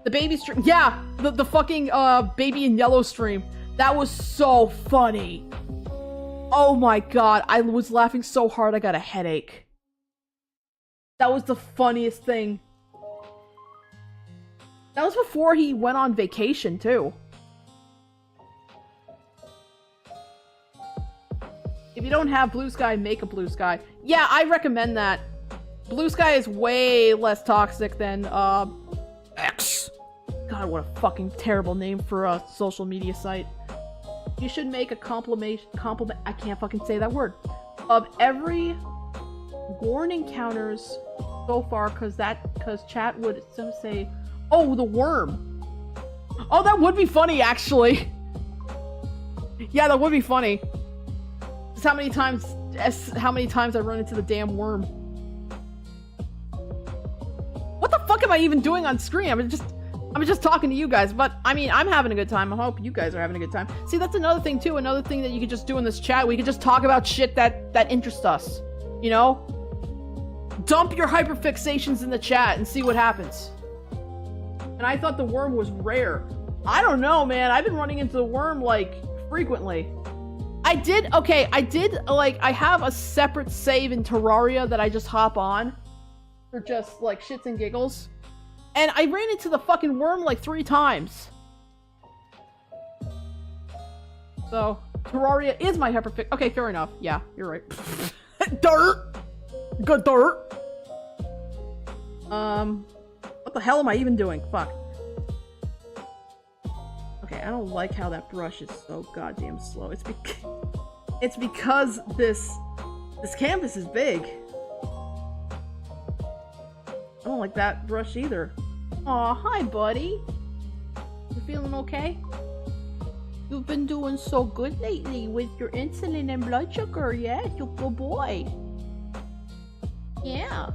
The baby stream, yeah, the fucking, baby in yellow stream. That was so funny. Oh my god, I was laughing so hard I got a headache. That was the funniest thing. That was before he went on vacation, too. If you don't have Blue Sky, make a Blue Sky. Yeah, I recommend that. Blue Sky is way less toxic than, X. God, what a fucking terrible name for a social media site. You should make a compliment, I can't fucking say that word, of every Warren encounters so far, cause chat would say, oh, the worm. Oh, that would be funny, actually. Yeah, that would be funny. Just how many times I run into the damn worm. What the fuck am I even doing on screen? I'm just talking to you guys, but I mean, I'm having a good time. I hope you guys are having a good time. See, that's another thing too. Another thing that you could just do in this chat. We could just talk about shit that interests us. You know? Dump your hyperfixations in the chat and see what happens. And I thought the worm was rare. I don't know, man. I've been running into the worm, like, frequently. I have a separate save in Terraria that I just hop on for just, like, shits and giggles. And I ran into the fucking worm like 3 times. So, Terraria is my hyperfix. Okay, fair enough. Yeah, you're right. Dirt! Good dirt! What the hell am I even doing? Fuck. Okay, I don't like how that brush is so goddamn slow. It's because this canvas is big. I don't like that brush either. Aw, hi buddy. You feeling okay? You've been doing so good lately with your insulin and blood sugar, yeah? You're a good boy. Yeah.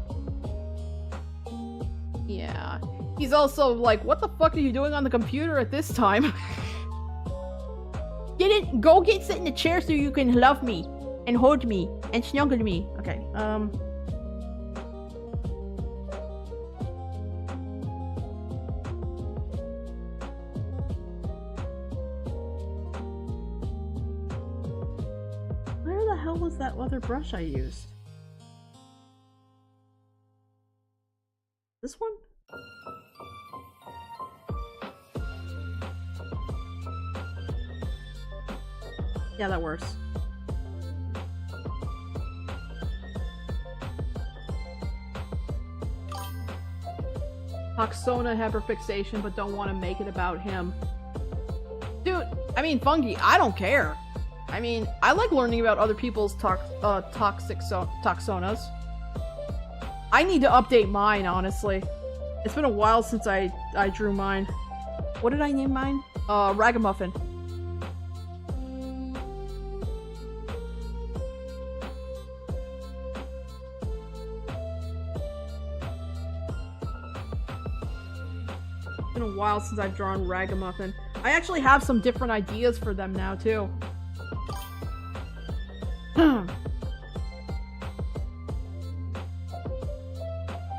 Yeah. He's also like, what the fuck are you doing on the computer at this time? Go sit in the chair so you can love me and hold me and snuggle me. Okay, where the hell was that other brush I used? This one? Yeah, that works. Toxona have her fixation, but don't want to make it about him. Dude, I mean, Fungi, I don't care. I mean, I like learning about other people's toxic toxonas. I need to update mine, honestly. It's been a while since I drew mine. What did I name mine? Ragamuffin. It's been a while since I've drawn Ragamuffin. I actually have some different ideas for them now, too.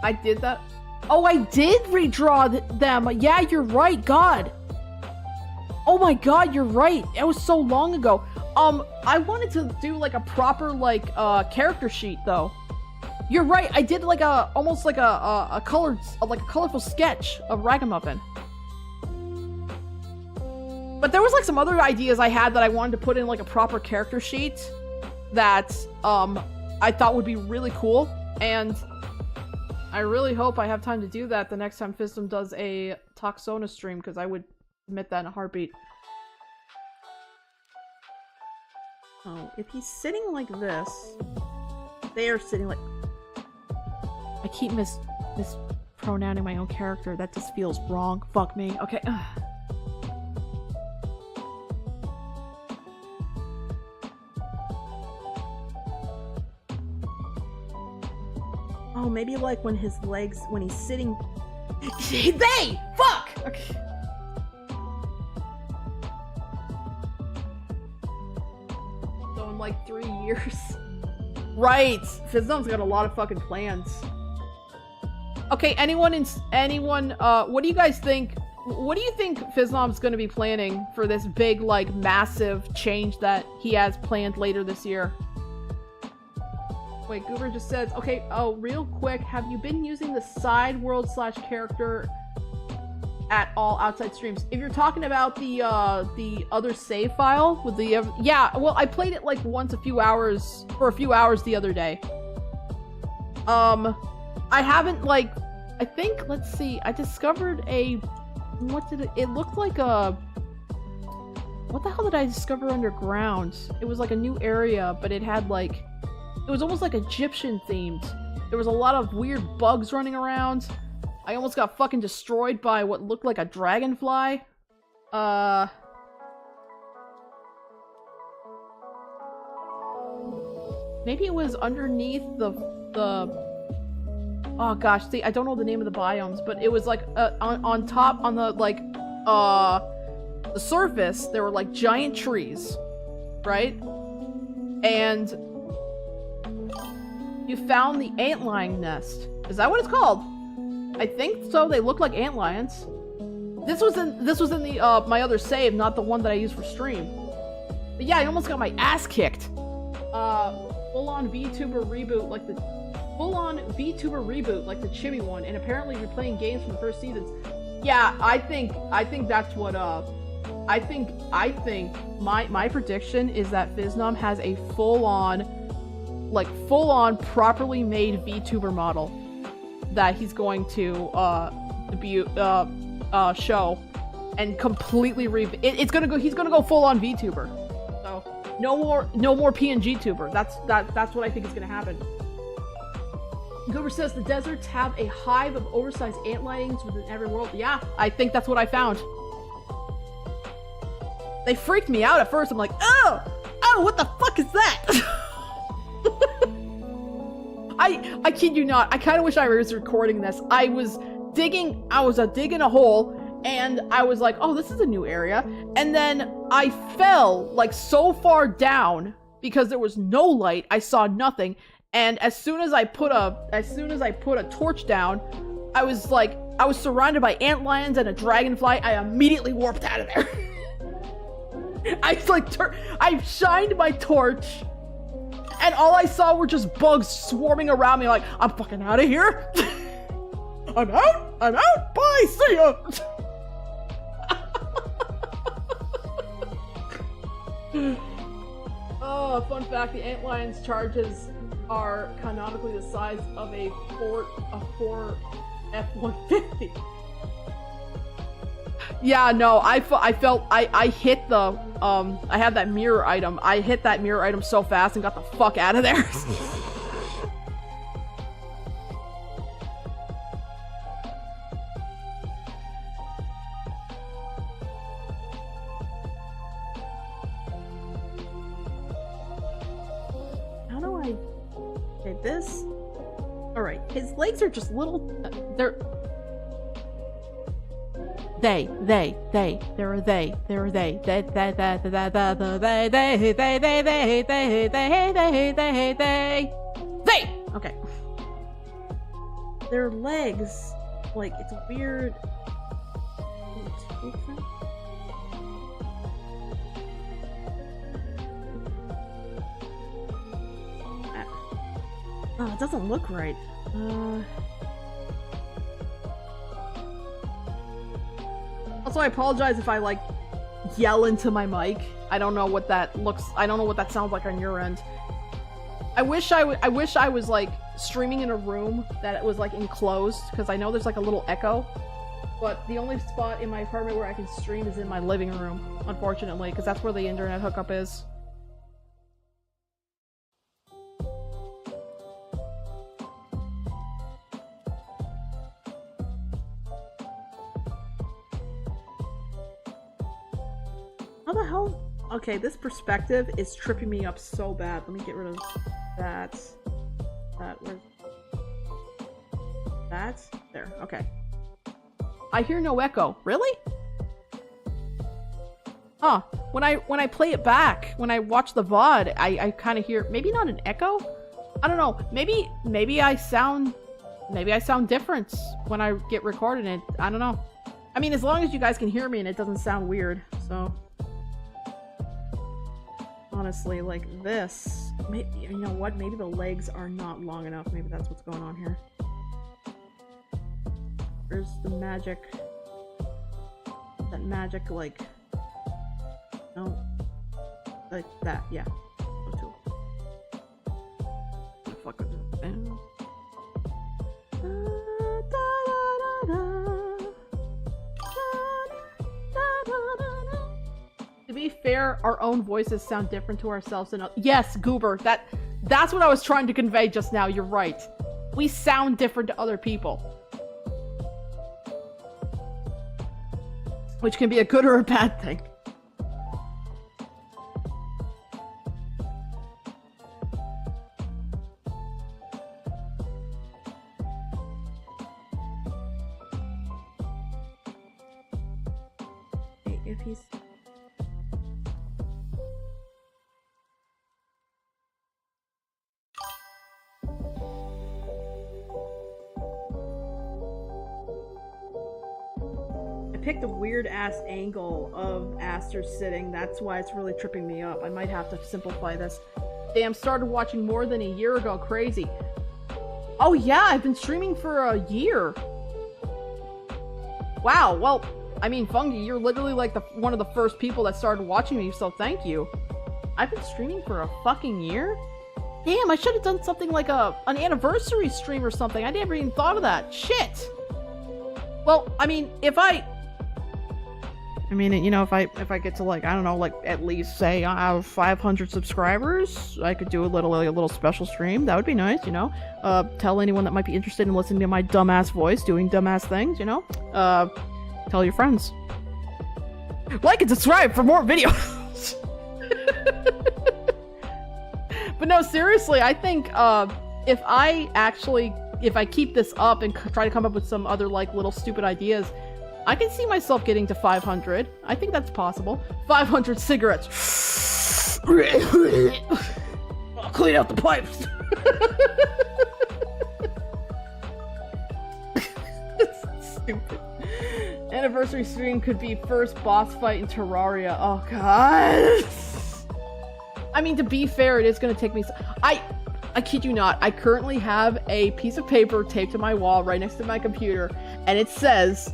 I did that? Oh, I did redraw them! Yeah, you're right, God! Oh my god, you're right! It was so long ago. I wanted to do, like, a proper, like, character sheet, though. You're right, I did, like, almost like a colorful sketch of Ragamuffin. But there was, like, some other ideas I had that I wanted to put in, like, a proper character sheet that, I thought would be really cool, and I really hope I have time to do that the next time Fisdom does a Toxona stream, because I would admit that in a heartbeat. Oh, if he's sitting like this, they are sitting like... I keep mispronouncing my own character. That just feels wrong. Fuck me. Okay. Oh, maybe like when his legs, when he's sitting... They! Fuck! Okay. So in like 3 years. Right! Fizdom's got a lot of fucking plans. Okay, anyone, what do you guys think? What do you think Fizdom's gonna be planning for this big, like, massive change that he has planned later this year? Wait, Goober just says, okay, oh, real quick, have you been using the side world / character at all outside streams? If you're talking about the other save file with the, yeah, well, I played it like once for a few hours the other day. I haven't, like, I think, let's see, I discovered it looked like what the hell did I discover underground? It was like a new area, but it had like, it was almost like Egyptian themed. There was a lot of weird bugs running around. I almost got fucking destroyed by what looked like a dragonfly. Maybe it was underneath the oh gosh, see, I don't know the name of the biomes, but it was like on top, on the like the surface, there were like giant trees, right? And you found the antlion nest. Is that what it's called? I think so. They look like antlions. This was in the my other save, not the one that I used for stream. But yeah, I almost got my ass kicked. Full-on VTuber reboot like the Chibi one, and apparently you're playing games from the first seasons. Yeah, I think that's what I think my prediction is that Fiznum has a full-on properly made VTuber model that he's going to show and completely it's gonna go. He's gonna go full on VTuber. So no more PNG tuber. That's what I think is gonna happen. Goober says the deserts have a hive of oversized antlions within every world. Yeah, I think that's what I found. They freaked me out at first. I'm like, oh, what the fuck is that? I kid you not. I kind of wish I was recording this. I was digging a hole, and I was like, oh, this is a new area. And then I fell like so far down because there was no light. I saw nothing. And as soon as I put a torch down, I was surrounded by antlions and a dragonfly. I immediately warped out of there. I shined my torch, and all I saw were just bugs swarming around me. Like, I'm fucking out of here. I'm out. Bye. See ya. Oh, fun fact: the antlion's charges are canonically the size of a Ford F-150. Yeah, no, I hit the, I have that mirror item. I hit that mirror item so fast and got the fuck out of there. How do I... Okay, this... Alright, his legs are just little... They're a they. Okay. Their legs, like, it's weird. Oh, it doesn't look right. Also, I apologize if I, like, yell into my mic. I don't know what that sounds like on your end. I wish I was, like, streaming in a room that was, like, enclosed, because I know there's, like, a little echo. But the only spot in my apartment where I can stream is in my living room, unfortunately, because that's where the internet hookup is. How the hell? Okay, this perspective is tripping me up so bad. Let me get rid of that. That? There, okay. I hear no echo. Really? Huh. When I play it back, when I watch the VOD, I kind of hear, maybe not an echo? I don't know. Maybe I sound different when I get recorded. And I don't know. I mean, as long as you guys can hear me and it doesn't sound weird, so... Honestly, like this, maybe, you know what, maybe the legs are not long enough. Maybe that's what's going on here. There's the magic, that magic, like, no, like that, yeah. Those two. The fuck with it. To be fair, our own voices sound different to ourselves and yes, Goober, that's what I was trying to convey just now. You're right. We sound different to other people. Which can be a good or a bad thing. If he's... picked a weird ass angle of Aster sitting. That's why it's really tripping me up. I might have to simplify this. Damn, started watching more than a year ago. Crazy. Oh yeah, I've been streaming for a year. Wow, well, I mean, Fungi, you're literally like one of the first people that started watching me, so thank you. I've been streaming for a fucking year? Damn, I should have done something like an anniversary stream or something. I never even thought of that. Shit. Well, I mean, if I I mean, you know, if I get to like, I don't know, like at least say I have 500 subscribers, I could do a little special stream. That would be nice, you know. Tell anyone that might be interested in listening to my dumbass voice doing dumbass things, you know. Tell your friends. Like and subscribe for more videos. But no, seriously, I think if I keep this up and try to come up with some other like little stupid ideas, I can see myself getting to 500. I think that's possible. 500 cigarettes. I'll clean out the pipes. Stupid. Anniversary stream could be first boss fight in Terraria. Oh god. I mean, to be fair, it is gonna take me. I kid you not. I currently have a piece of paper taped to my wall right next to my computer, and it says,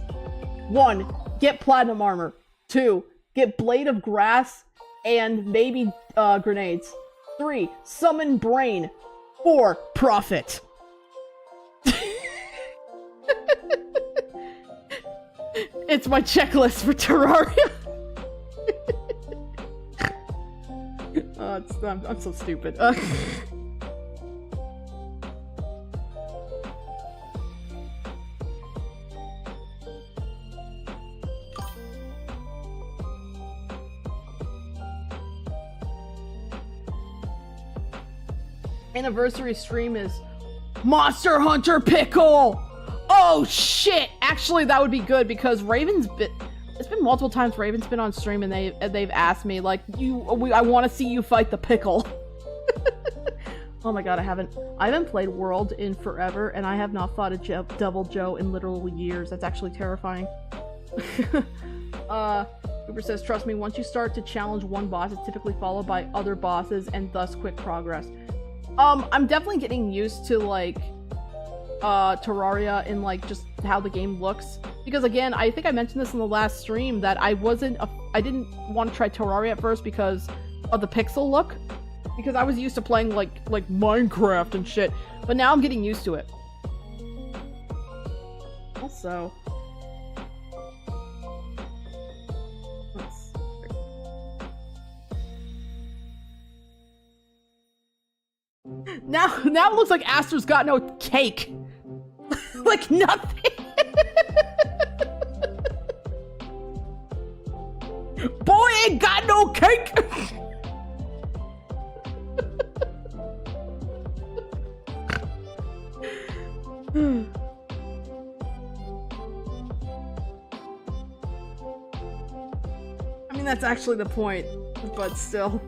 1, get platinum armor. 2, get blade of grass and maybe grenades. 3, summon brain. 4, profit. It's my checklist for Terraria. I'm so stupid. Anniversary stream is Monster Hunter Pickle! Oh shit! Actually, that would be good because it's been multiple times Raven's been on stream and they've asked me like, I want to see you fight the pickle. Oh my god, I haven't played World in forever, and I have not fought a Devil Joe in literal years. That's actually terrifying. Cooper says, trust me, once you start to challenge one boss, it's typically followed by other bosses and thus quick progress. I'm definitely getting used to like Terraria and like just how the game looks, because again, I think I mentioned this in the last stream that I didn't want to try Terraria at first because of the pixel look, because I was used to playing like Minecraft and shit, but now I'm getting used to it. Also, now it looks like Aster's got no cake. Like nothing. Boy ain't got no cake. I mean, that's actually the point, but still.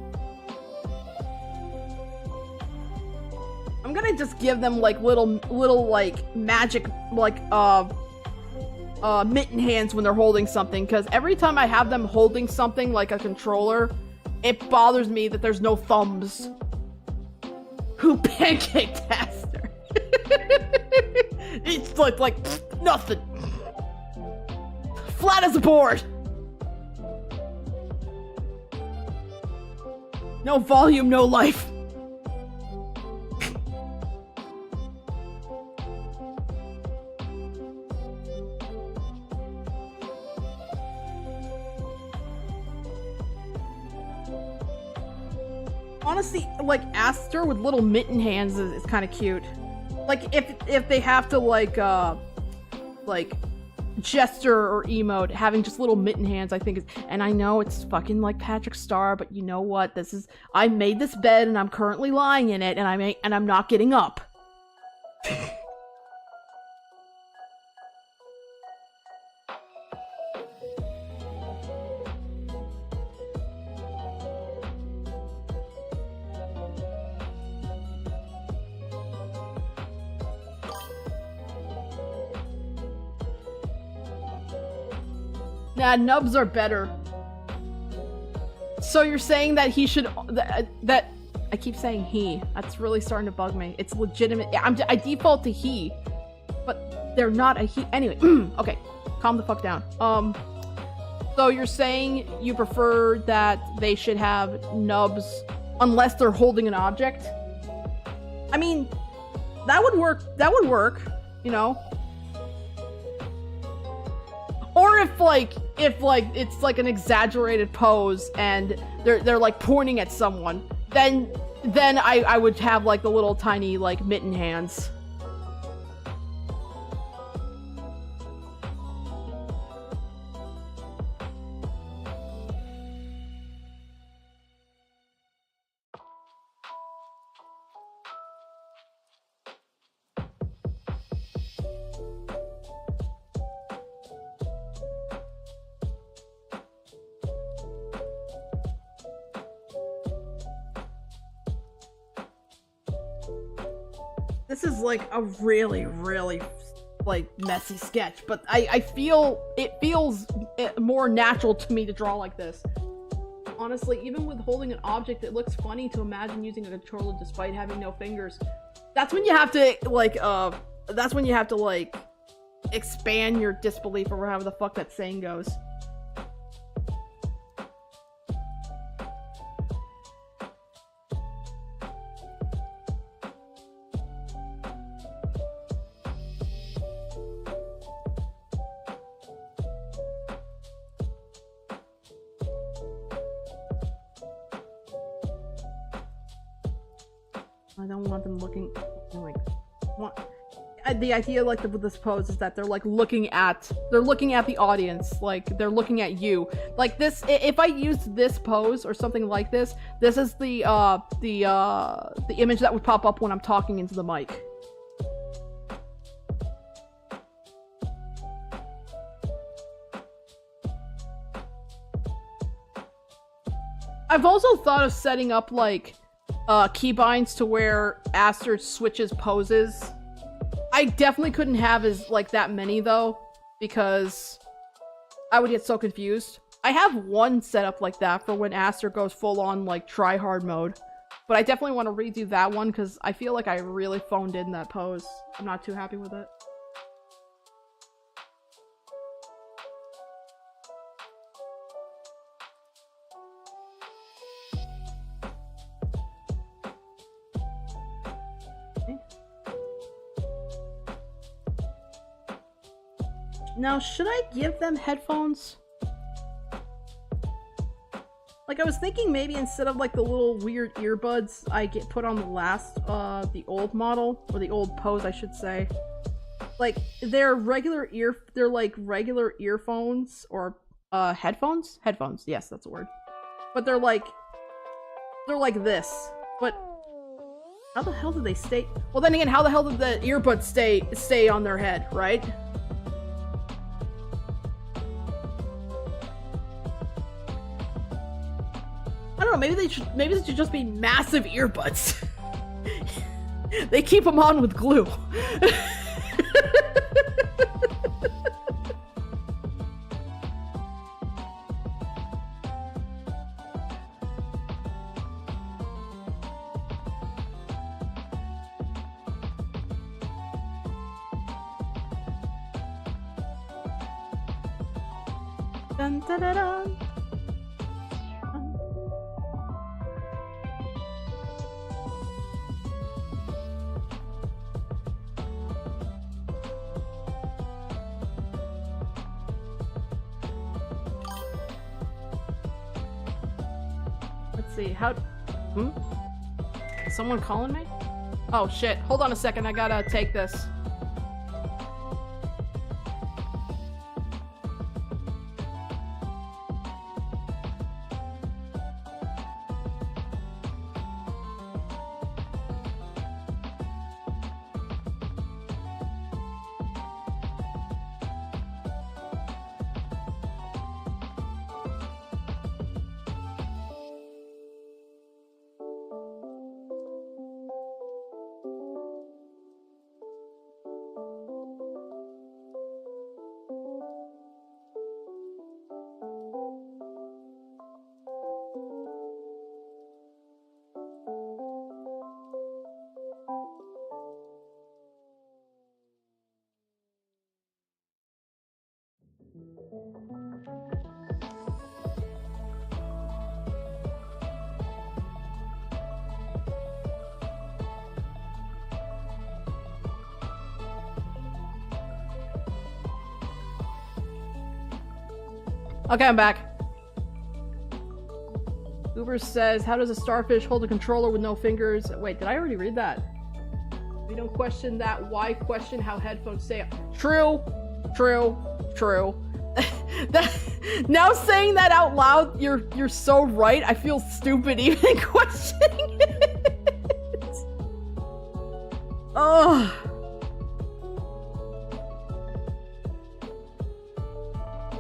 I'm gonna just give them like little like magic like mitten hands when they're holding something, because every time I have them holding something like a controller, it bothers me that there's no thumbs. Who pancaked Aster? It's like nothing. Flat as a board. No volume, no life. Honestly, like Aster with little mitten hands is kind of cute. Like if they have to like gesture or emote, having just little mitten hands, I think is. And I know it's fucking like Patrick Star, but you know what? I made this bed and I'm currently lying in it, and I'm not getting up. Nah, nubs are better. So you're saying that he should that I keep saying he. That's really starting to bug me. It's legitimate. I default to he, but they're not a he. Anyway, okay, calm the fuck down. So you're saying you prefer that they should have nubs unless they're holding an object? I mean, that would work. That would work, you know. Or if like it's like an exaggerated pose and they're like pointing at someone, then I would have like the little tiny like mitten hands. This is like a really, really like messy sketch, but I feel it feels more natural to me to draw like this. Honestly, even with holding an object, it looks funny to imagine using a controller despite having no fingers. That's when you have to like expand your disbelief, or however the fuck that saying goes. I don't want them looking like the idea like with this pose is that they're like looking at the audience, like they're looking at you. Like this, if I used this pose or something like this is the image that would pop up when I'm talking into the mic. I've also thought of setting up like keybinds to where Aster switches poses. I definitely couldn't have as like that many though, because I would get so confused. I have one set up like that for when Aster goes full on like try hard mode, but I definitely want to redo that one because I feel like I really phoned in that pose. I'm not too happy with it. Now, should I give them headphones? Like, I was thinking maybe instead of like the little weird earbuds I get put on the last, the old model, or the old pose, I should say. Like, they're like regular earphones, or, headphones? Headphones, yes, that's a word. But they're like this. But how the hell did they stay? Well, then again, how the hell did the earbuds stay on their head, right? I don't know, maybe they should just be massive earbuds. They keep them on with glue. Dun, dun, dun, dun. Let's see, how... Is someone calling me? Oh shit, hold on a second, I gotta take this. Okay, I'm back. Uber says, how does a starfish hold a controller with no fingers? Wait, did I already read that? We don't question that. Why question how headphones stay? True. True. True. Now saying that out loud, you're so right. I feel stupid even questioning it. Ugh.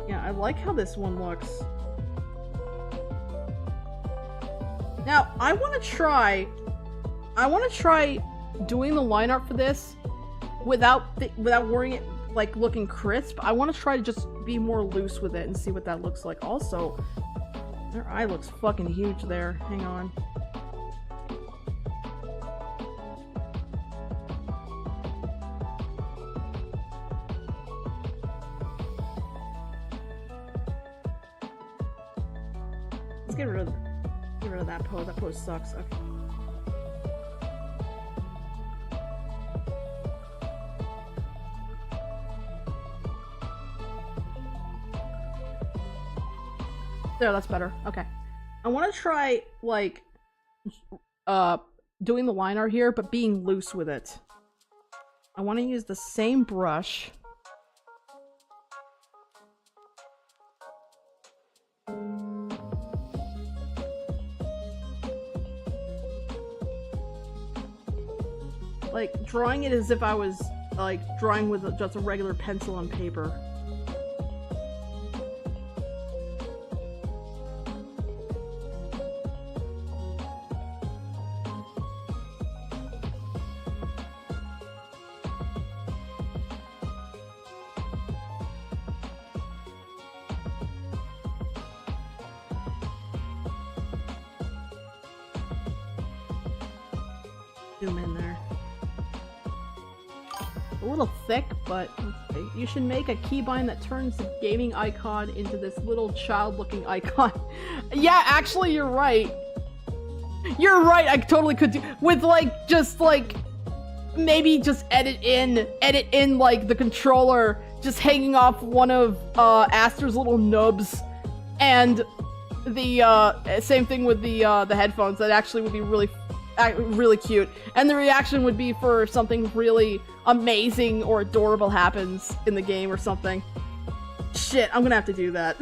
Yeah, I like how this one looks. Now, I want to try doing the line art for this without worrying it like looking crisp. I want to try to just be more loose with it and see what that looks like. Also, their eye looks fucking huge there. Hang on. Let's get rid of that pose. That pose sucks. Okay. There, that's better. Okay. I want to try, like, doing the line art here, but being loose with it. I want to use the same brush. Like, drawing it as if I was, like, drawing with just a regular pencil and paper. Zoom in there. A little thick, but you should make a keybind that turns the gaming icon into this little child-looking icon. Yeah, actually, you're right. You're right, I totally could do- with, like, just, like, maybe just edit in, like, the controller just hanging off one of, Aster's little nubs, and the, same thing with the headphones. That actually would be really cute, and the reaction would be for something really amazing or adorable happens in the game or something. Shit, I'm gonna have to do that.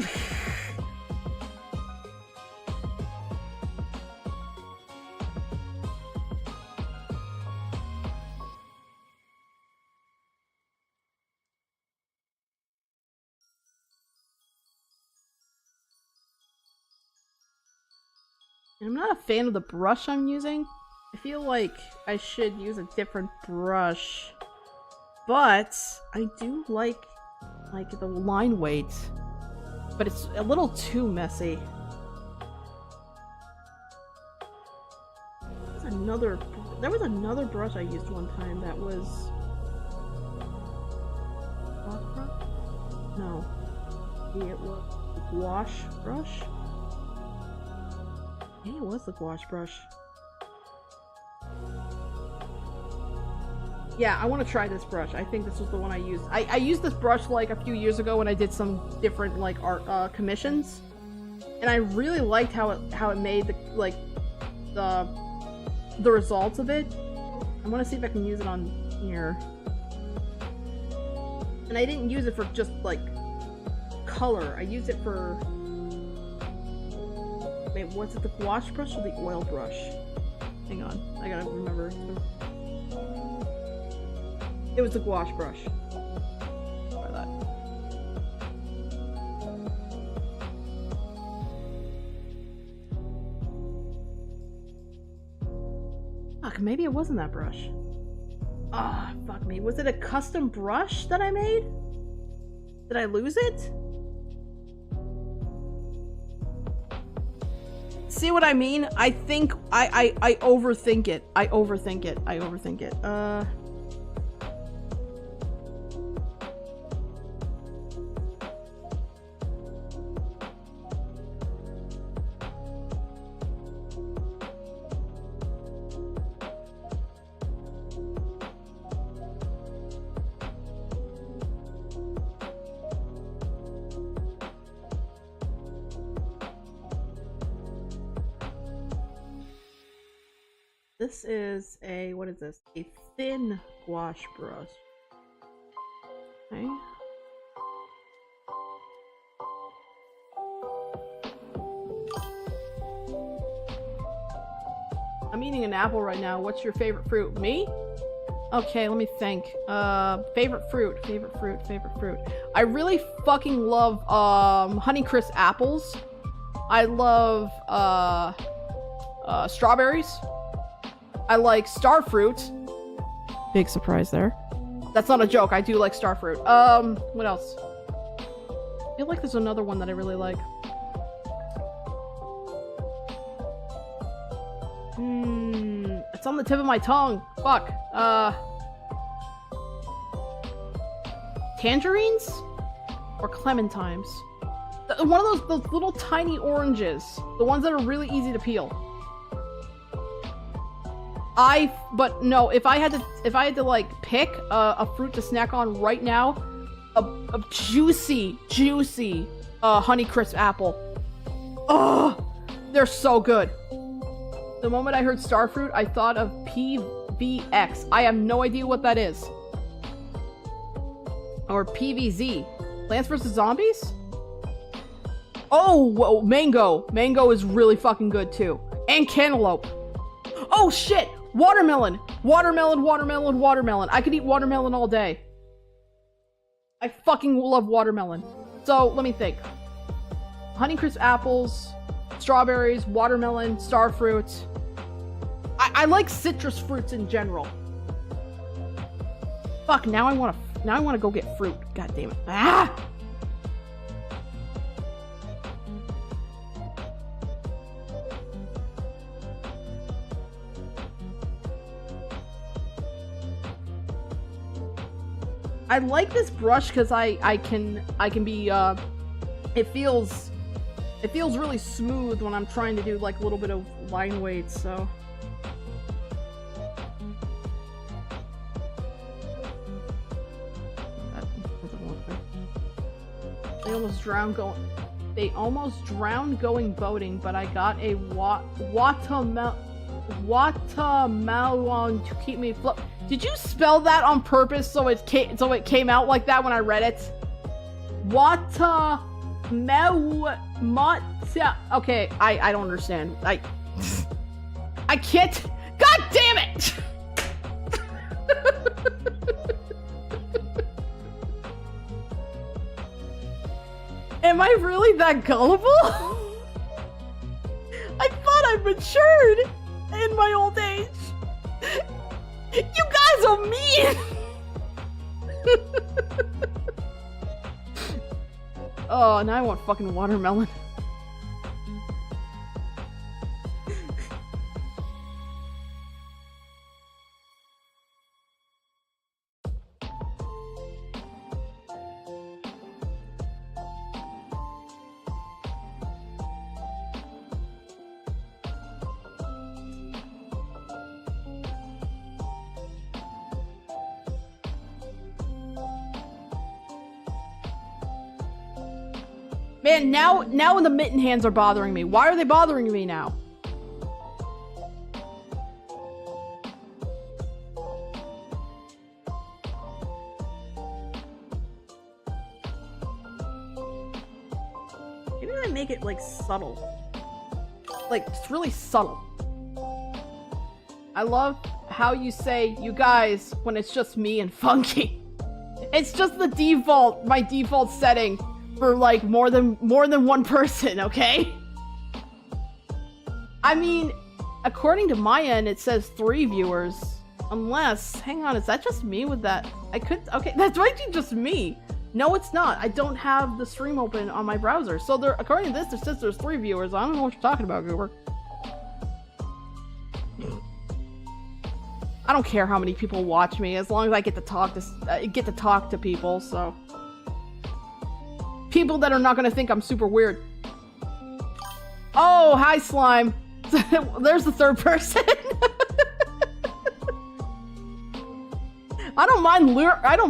I'm not a fan of the brush I'm using. I feel like I should use a different brush, but I do like the line weight, but it's a little too messy. There was another brush I used one time that was no, it was the gouache brush. Yeah, it was the gouache brush. Yeah, I want to try this brush. I think this was the one I used. I used this brush like a few years ago when I did some different like art commissions, and I really liked how it made the results of it. I want to see if I can use it on here. And I didn't use it for just like color. I used it for. Wait, was it the gouache brush or the oil brush? Hang on, I gotta remember. It was the gouache brush. Try that. Fuck, maybe it wasn't that brush. Ah, oh, fuck me. Was it a custom brush that I made? Did I lose it? See what I mean? I think I overthink it. I overthink it. This is a, what is this? A thin gouache brush. Okay. I'm eating an apple right now. What's your favorite fruit? Me? Okay, let me think. Favorite fruit. I really fucking love, Honeycrisp apples. I love, strawberries. I like star fruit. Big surprise there. That's not a joke. I do like star fruit. What else? I feel like there's another one that I really like. It's on the tip of my tongue. Fuck. Tangerines? Or clementines? One of those little tiny oranges. The ones that are really easy to peel. But no, if I had to like pick a fruit to snack on right now, a juicy Honeycrisp apple. Oh, they're so good. The moment I heard starfruit, I thought of PVX. I have no idea what that is. Or PVZ. Plants vs. Zombies? Oh, whoa, mango. Mango is really fucking good too. And cantaloupe. Oh shit! Watermelon! Watermelon! I could eat watermelon all day. I fucking love watermelon. So, let me think. Honeycrisp apples, strawberries, watermelon, starfruit. I like citrus fruits in general. Fuck, now I wanna go get fruit. God damn it. Ah! I like this brush because I can be it feels really smooth when I'm trying to do like a little bit of line weights, so they almost drowned going boating, but I got a watermelon to keep me float. Did you spell that on purpose so it came out like that when I read it? Okay, I don't understand. I can't. God damn it! Am I really that gullible? I thought I matured in my old age. You guys are mean! Oh, now I want fucking watermelon. Man, now the mitten hands are bothering me. Why are they bothering me now? Maybe I make it like subtle. Like, it's really subtle. I love how you say you guys when it's just me and Funky. It's just the default, my default setting. For like more than one person, okay? I mean, according to my end, it says 3 viewers. Unless, hang on, is that just me with that? Okay, that's actually just me. No, it's not. I don't have the stream open on my browser. So there, according to this, it says there's 3 viewers. I don't know what you're talking about, Goober. I don't care how many people watch me, as long as I get to talk to people, so. People that are not gonna think I'm super weird. Oh, hi, slime. There's the 3rd person. I don't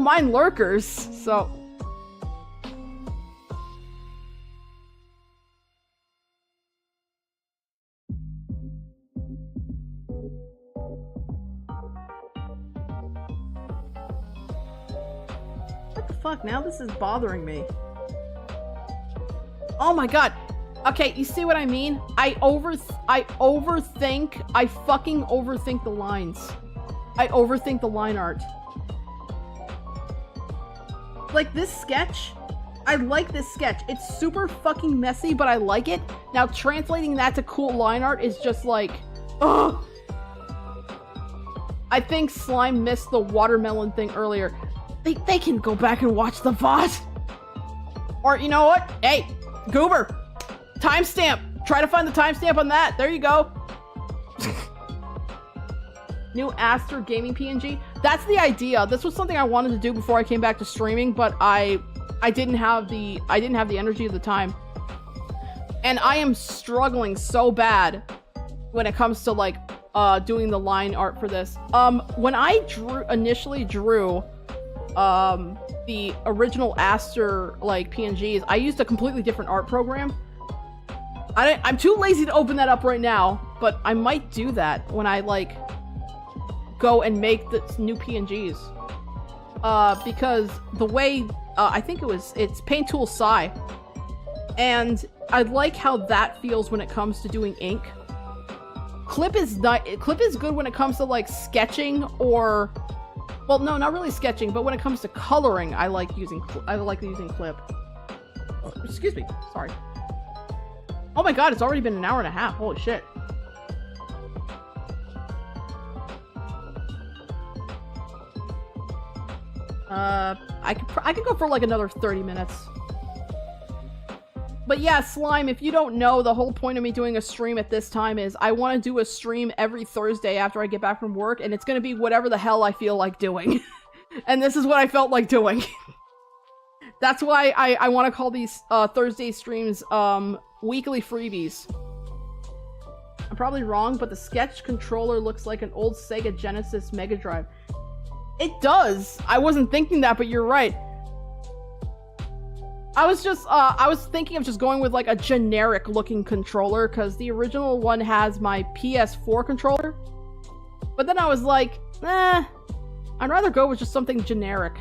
mind lurkers, so. what the fuck? Now this is bothering me. Oh my god. Okay, you see what I mean? I overthink. I fucking overthink the lines. I overthink the line art. Like this sketch, I like this sketch. It's super fucking messy, but I like it. Now translating that to cool line art is just like, ugh. I think Slime missed the watermelon thing earlier. They can go back and watch the VOD. Or you know what? Hey, Goober, timestamp. Try to find the timestamp on that. There you go. New Aster gaming PNG. That's the idea. This was something I wanted to do before I came back to streaming, but I didn't have the energy at the time. And I am struggling so bad when it comes to like doing the line art for this. When I initially drew the original Aster like PNGs, I used a completely different art program. I'm too lazy to open that up right now, but I might do that when I like go and make the new PNGs. Because the way I think it's Paint Tool Psy, and I like how that feels when it comes to doing ink. Clip is good when it comes to like sketching or, well, no, not really sketching, but when it comes to coloring, I like using Clip. Excuse me, sorry. Oh my god, it's already been an hour and a half. Holy shit. I could go for like another 30 minutes. But yeah, Slime, if you don't know, the whole point of me doing a stream at this time is I want to do a stream every Thursday after I get back from work, and it's going to be whatever the hell I feel like doing. And this is what I felt like doing. That's why I want to call these Thursday streams weekly freebies. I'm probably wrong, but the sketch controller looks like an old Sega Genesis Mega Drive. It does! I wasn't thinking that, but you're right. I was thinking of just going with like a generic looking controller, because the original one has my PS4 controller. But then I was like, I'd rather go with just something generic.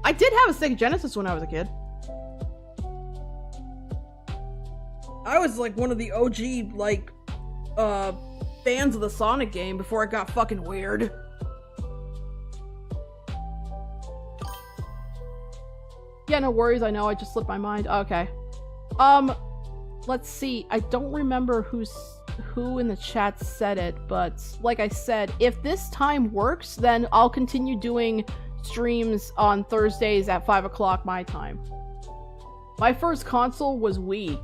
I did have a Sega Genesis when I was a kid. I was like one of the OG, like, fans of the Sonic game before it got fucking weird. Yeah, no worries, I know, I just slipped my mind. Okay. Let's see, I don't remember who in the chat said it, but like I said, if this time works, then I'll continue doing streams on Thursdays at 5 o'clock my time. My first console was Wii.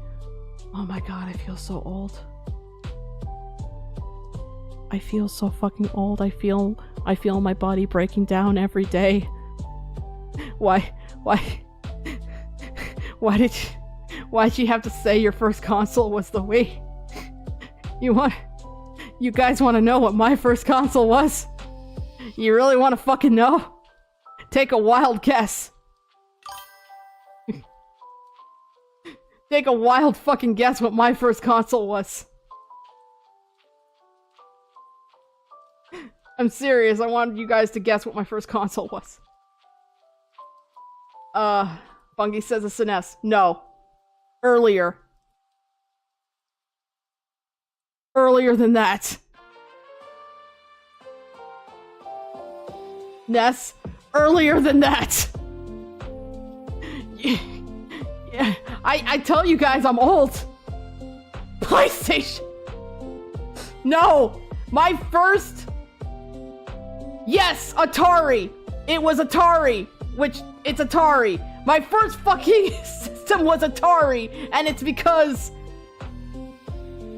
Oh my god, I feel so old. I feel so fucking old. I feel my body breaking down every day. Why'd you have to say your first console was the Wii? You guys want to know what my first console was? You really want to fucking know? Take a wild guess. Take a wild fucking guess what my first console was. I'm serious, I wanted you guys to guess what my first console was. Bungie says it's an S. No. Earlier. Earlier than that. Ness, earlier than that. Yeah, I tell you guys I'm old. PlayStation. No, my first. Yes, Atari. It was Atari, which it's Atari. My first fucking system was Atari, and it's because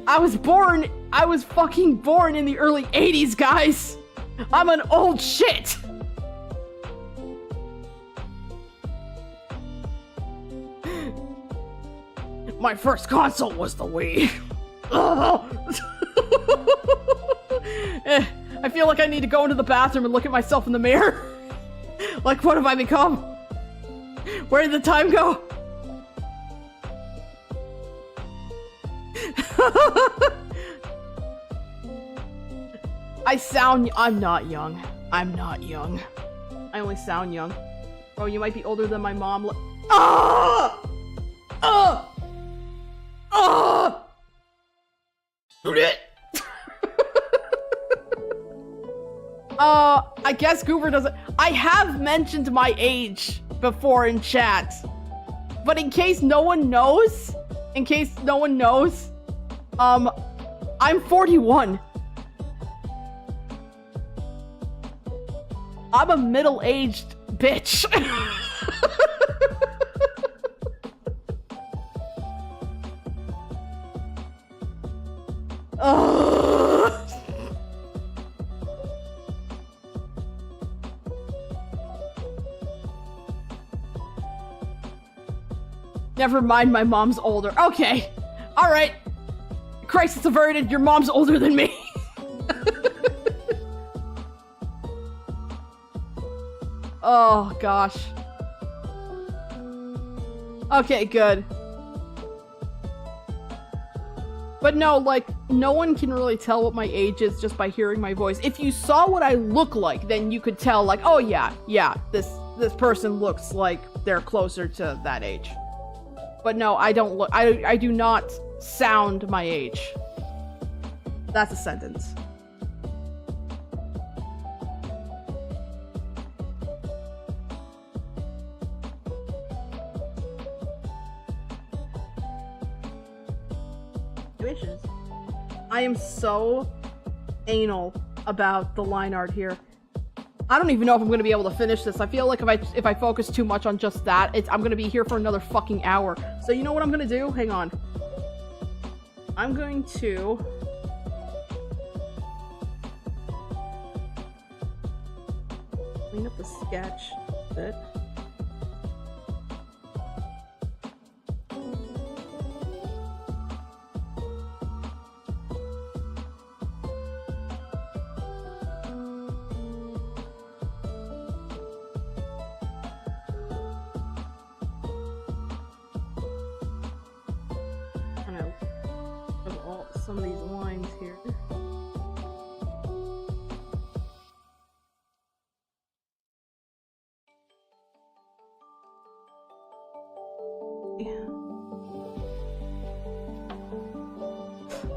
I was fucking born in the early 80s, guys. I'm an old shit. My first console was the Wii. I feel like I need to go into the bathroom and look at myself in the mirror. Like, what have I become? Where did the time go? I'm not young. I'm not young. I only sound young. Oh, you might be older than my mom. Ah! Ah! Ah! I guess Goober doesn't. I have mentioned my age before in chat, but in case no one knows, I'm 41. I'm a middle-aged bitch. Never mind, my mom's older. Okay. Alright. Crisis averted, your mom's older than me. Oh, gosh. Okay, good. But no, like, no one can really tell what my age is just by hearing my voice. If you saw what I look like, then you could tell, like, oh yeah, this person looks like they're closer to that age. But no, I don't look, I do not sound my age. That's a sentence. I am so anal about the line art here. I don't even know if I'm gonna be able to finish this. I feel like if I focus too much on just that, I'm gonna be here for another fucking hour. So you know what I'm gonna do? Hang on. I'm going to clean up the sketch a bit. Some of these lines here. Yeah.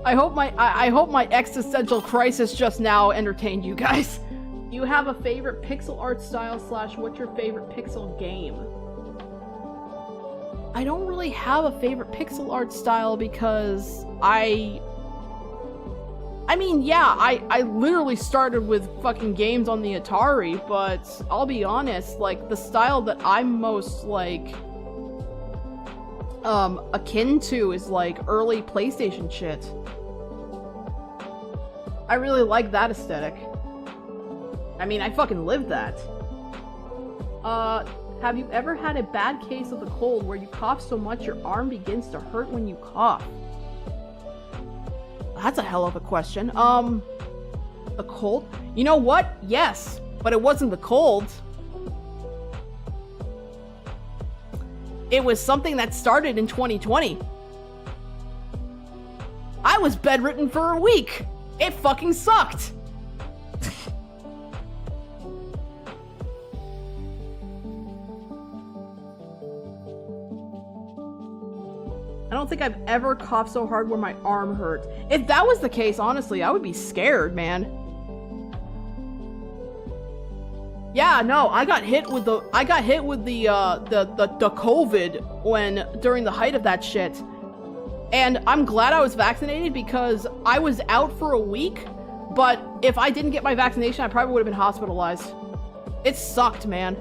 I hope my existential crisis just now entertained you guys. Do you have a favorite pixel art style / what's your favorite pixel game? I don't really have a favorite pixel art style because I mean, yeah, I literally started with fucking games on the Atari, but I'll be honest, like, the style that I'm most, like, akin to is, like, early PlayStation shit. I really like that aesthetic. I mean, I fucking lived that. Have you ever had a bad case of the cold where you cough so much your arm begins to hurt when you cough? That's a hell of a question. The cold? You know what? Yes, but it wasn't the cold. It was something that started in 2020. I was bedridden for a week. It fucking sucked. I don't think I've ever coughed so hard where my arm hurt. If that was the case, honestly, I would be scared, man. Yeah, no, I got hit with the COVID during the height of that shit. And I'm glad I was vaccinated because I was out for a week, but if I didn't get my vaccination, I probably would have been hospitalized. It sucked, man.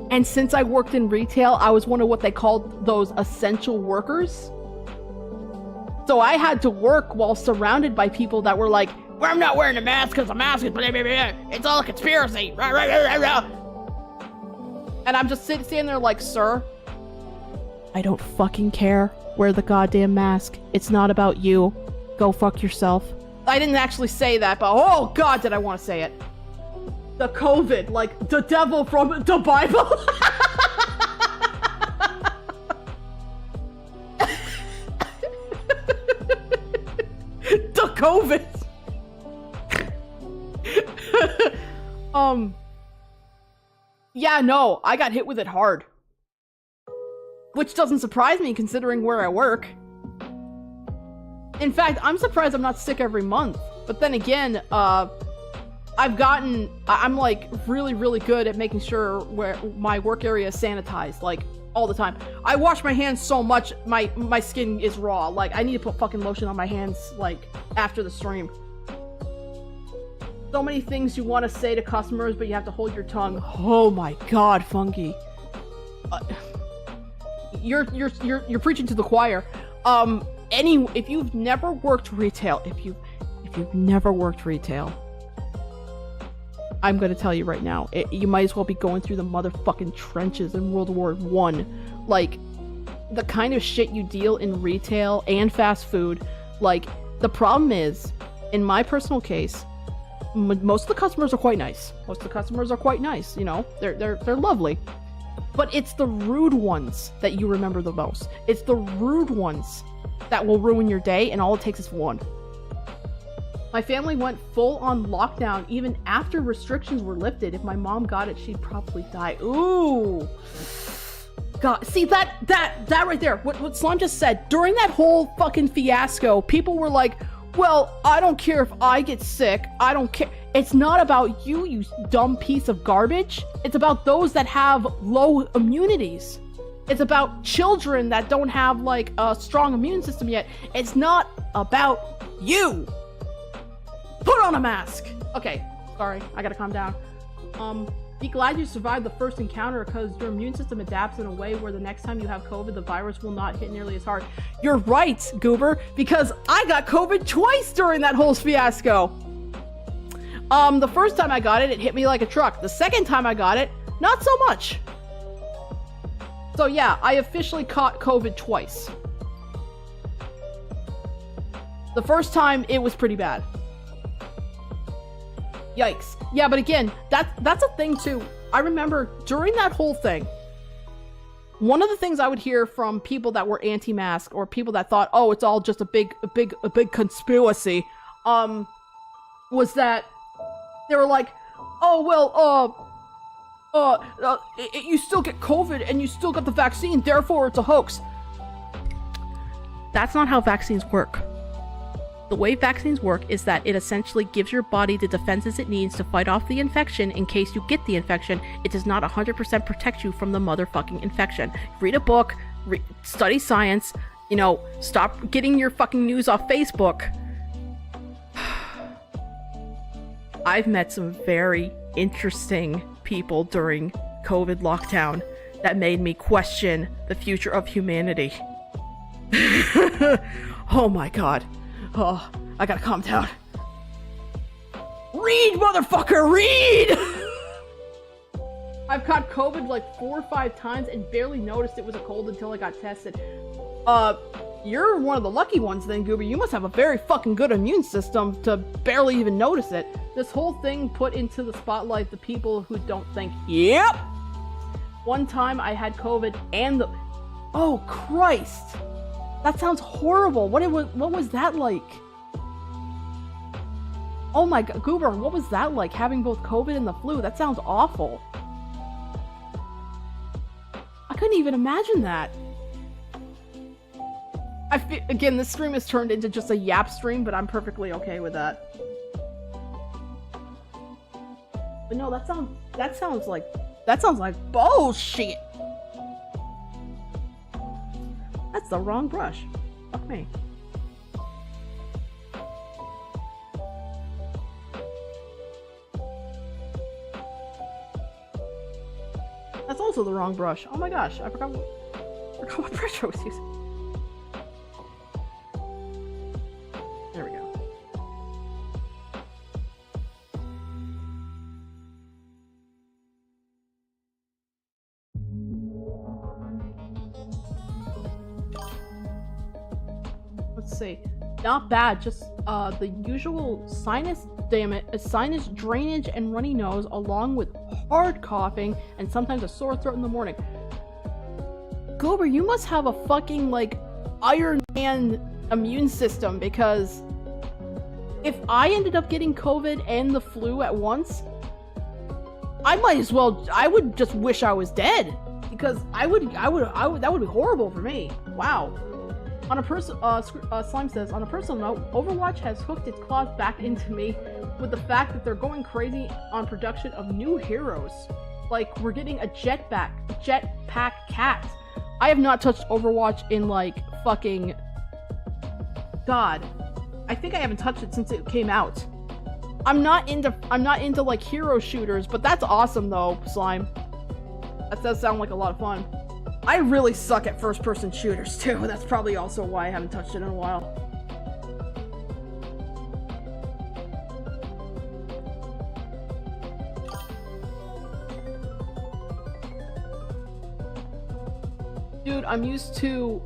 And since I worked in retail, I was one of what they called those essential workers. So I had to work while surrounded by people that were like, well, I'm not wearing a mask because a mask is blah, blah, blah. It's all a conspiracy. And I'm just standing there like, sir, I don't fucking care. Wear the goddamn mask. It's not about you. Go fuck yourself. I didn't actually say that, but oh god, did I want to say it. The COVID, like the devil from the Bible. The COVID. Yeah, no, I got hit with it hard. Which doesn't surprise me considering where I work. In fact, I'm surprised I'm not sick every month. But then again, I'm like really, really good at making sure where my work area is sanitized, like all the time. I wash my hands so much, my skin is raw. Like I need to put fucking lotion on my hands, like after the stream. So many things you want to say to customers, but you have to hold your tongue. Oh my god, Funky. You're preaching to the choir. If you've never worked retail, if you've never worked retail, I'm gonna tell you right now, you might as well be going through the motherfucking trenches in World War I. Like, the kind of shit you deal in retail and fast food, like, the problem is, in my personal case, most of the customers are quite nice. You know, they're lovely. But it's the rude ones that you remember the most. It's the rude ones that will ruin your day, and all it takes is one. My family went full on lockdown even after restrictions were lifted. If my mom got it, she'd probably die. Ooh. God, see that right there, what Slime just said, during that whole fucking fiasco, people were like, well, I don't care if I get sick, I don't care. It's not about you, you dumb piece of garbage. It's about those that have low immunities. It's about children that don't have, like, a strong immune system yet. It's not about you. Put on a mask. Okay, sorry, I gotta calm down. Be glad you survived the first encounter because your immune system adapts in a way where the next time you have COVID, the virus will not hit nearly as hard. You're right, Goober, because I got COVID twice during that whole fiasco. The first time I got it, it hit me like a truck. The second time I got it, not so much. So yeah, I officially caught COVID twice. The first time, it was pretty bad. Yikes. Yeah, but again, that's a thing too. I remember during that whole thing, one of the things I would hear from people that were anti-mask or people that thought, oh, it's all just a big conspiracy, was that they were like, oh, well, you still get COVID and you still got the vaccine, therefore it's a hoax. That's not how vaccines work. The way vaccines work is that it essentially gives your body the defenses it needs to fight off the infection in case you get the infection. It does not 100% protect you from the motherfucking infection. Read a book, study science, you know, stop getting your fucking news off Facebook. I've met some very interesting people during COVID lockdown that made me question the future of humanity. Oh my god. Oh, I gotta calm down. Read, motherfucker, read! I've caught COVID like 4 or 5 times and barely noticed it was a cold until I got tested. You're one of the lucky ones then, Goober. You must have a very fucking good immune system to barely even notice it. This whole thing put into the spotlight the people who don't think, yep! One time I had COVID and the... Oh, Christ! That sounds horrible. What was that like? Oh my god, Goober, what was that like, having both COVID and the flu? That sounds awful. I couldn't even imagine that. Again, this stream has turned into just a yap stream, but I'm perfectly okay with that. But no, that sounds like bullshit. That's the wrong brush. Fuck me. That's also the wrong brush. Oh my gosh, I forgot what brush I was using. There we go. Let's see. Not bad, just the usual sinus drainage and runny nose, along with hard coughing and sometimes a sore throat in the morning. Goober, you must have a fucking, like, Iron Man immune system, because if I ended up getting COVID and the flu at once, I might as well, I would just wish I was dead. Because that would be horrible for me. Wow. On a Slime says, on a personal note, Overwatch has hooked its claws back into me with the fact that they're going crazy on production of new heroes. Like, we're getting a jetpack cat. I have not touched Overwatch in, like, fucking... God. I think I haven't touched it since it came out. I'm not into, like, hero shooters, but that's awesome, though, Slime. That does sound like a lot of fun. I really suck at first-person shooters, too. That's probably also why I haven't touched it in a while. Dude, I'm used to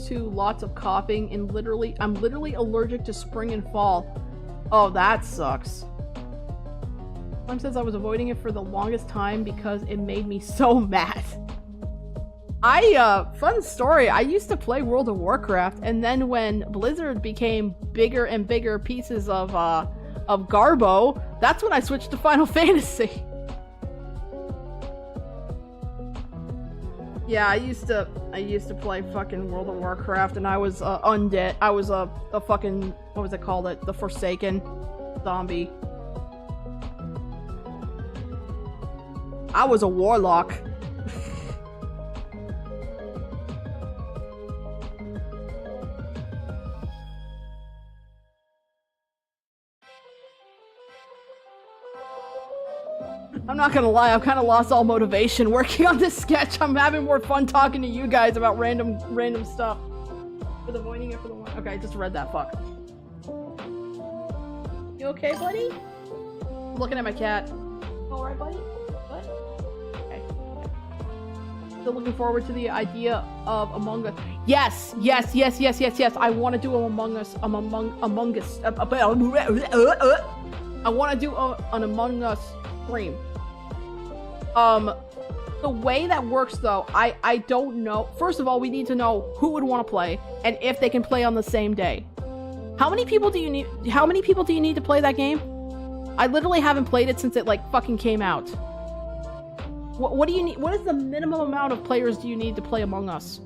lots of coughing and I'm literally allergic to spring and fall. Oh, that sucks. Slime says I was avoiding it for the longest time because it made me so mad. Fun story, I used to play World of Warcraft, and then when Blizzard became bigger and bigger pieces of Garbo, that's when I switched to Final Fantasy. Yeah, I used to play fucking World of Warcraft, and I was undead. I was a fucking, what was it called? The Forsaken zombie. I was a warlock. I'm not gonna lie, I've kind of lost all motivation working on this sketch. I'm having more fun talking to you guys about random stuff. With avoiding it for the one. Okay, I just read that. Fuck. You okay, buddy? I'm looking at my cat. Alright, buddy? What? Okay. Still looking forward to the idea of Among Us. Yes! I want to do an Among Us. I want to do an Among Us stream. The way that works though, I don't know. First of all, we need to know who would want to play and if they can play on the same day. How many people do you need to play that game? I literally haven't played it since it like fucking came out. What do you need? What is the minimum amount of players do you need to play Among Us?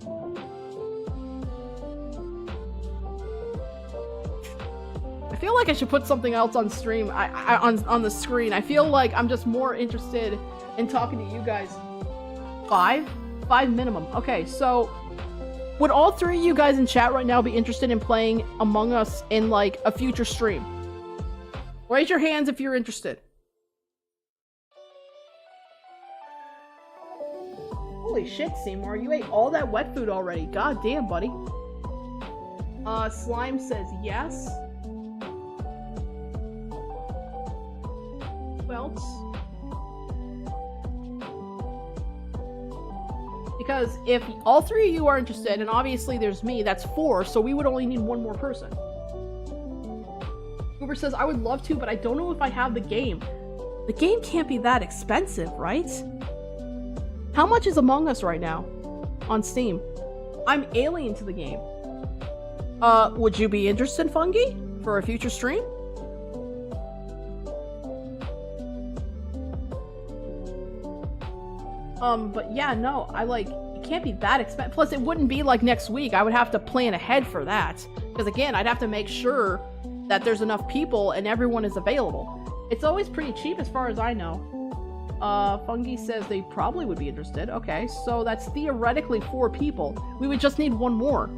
I feel like I should put something else on stream, on the screen. I feel like I'm just more interested in talking to you guys. 5 minimum. Okay, so would all 3 of you guys in chat right now be interested in playing Among Us in like a future stream? Raise your hands if you're interested. Holy shit, Seymour, you ate all that wet food already. God damn, buddy. Slime says yes. Who else? Because if all 3 of you are interested, and obviously there's me, that's 4, so we would only need 1 more person. Uber says, I would love to, but I don't know if I have the game. The game can't be that expensive, right? How much is Among Us right now on Steam? I'm alien to the game. Would you be interested, Fungi, for a future stream? But yeah, no, it can't be that expensive. Plus, it wouldn't be like next week. I would have to plan ahead for that. Because again, I'd have to make sure that there's enough people and everyone is available. It's always pretty cheap as far as I know. Fungi says they probably would be interested. Okay, so that's theoretically 4 people. We would just need 1 more.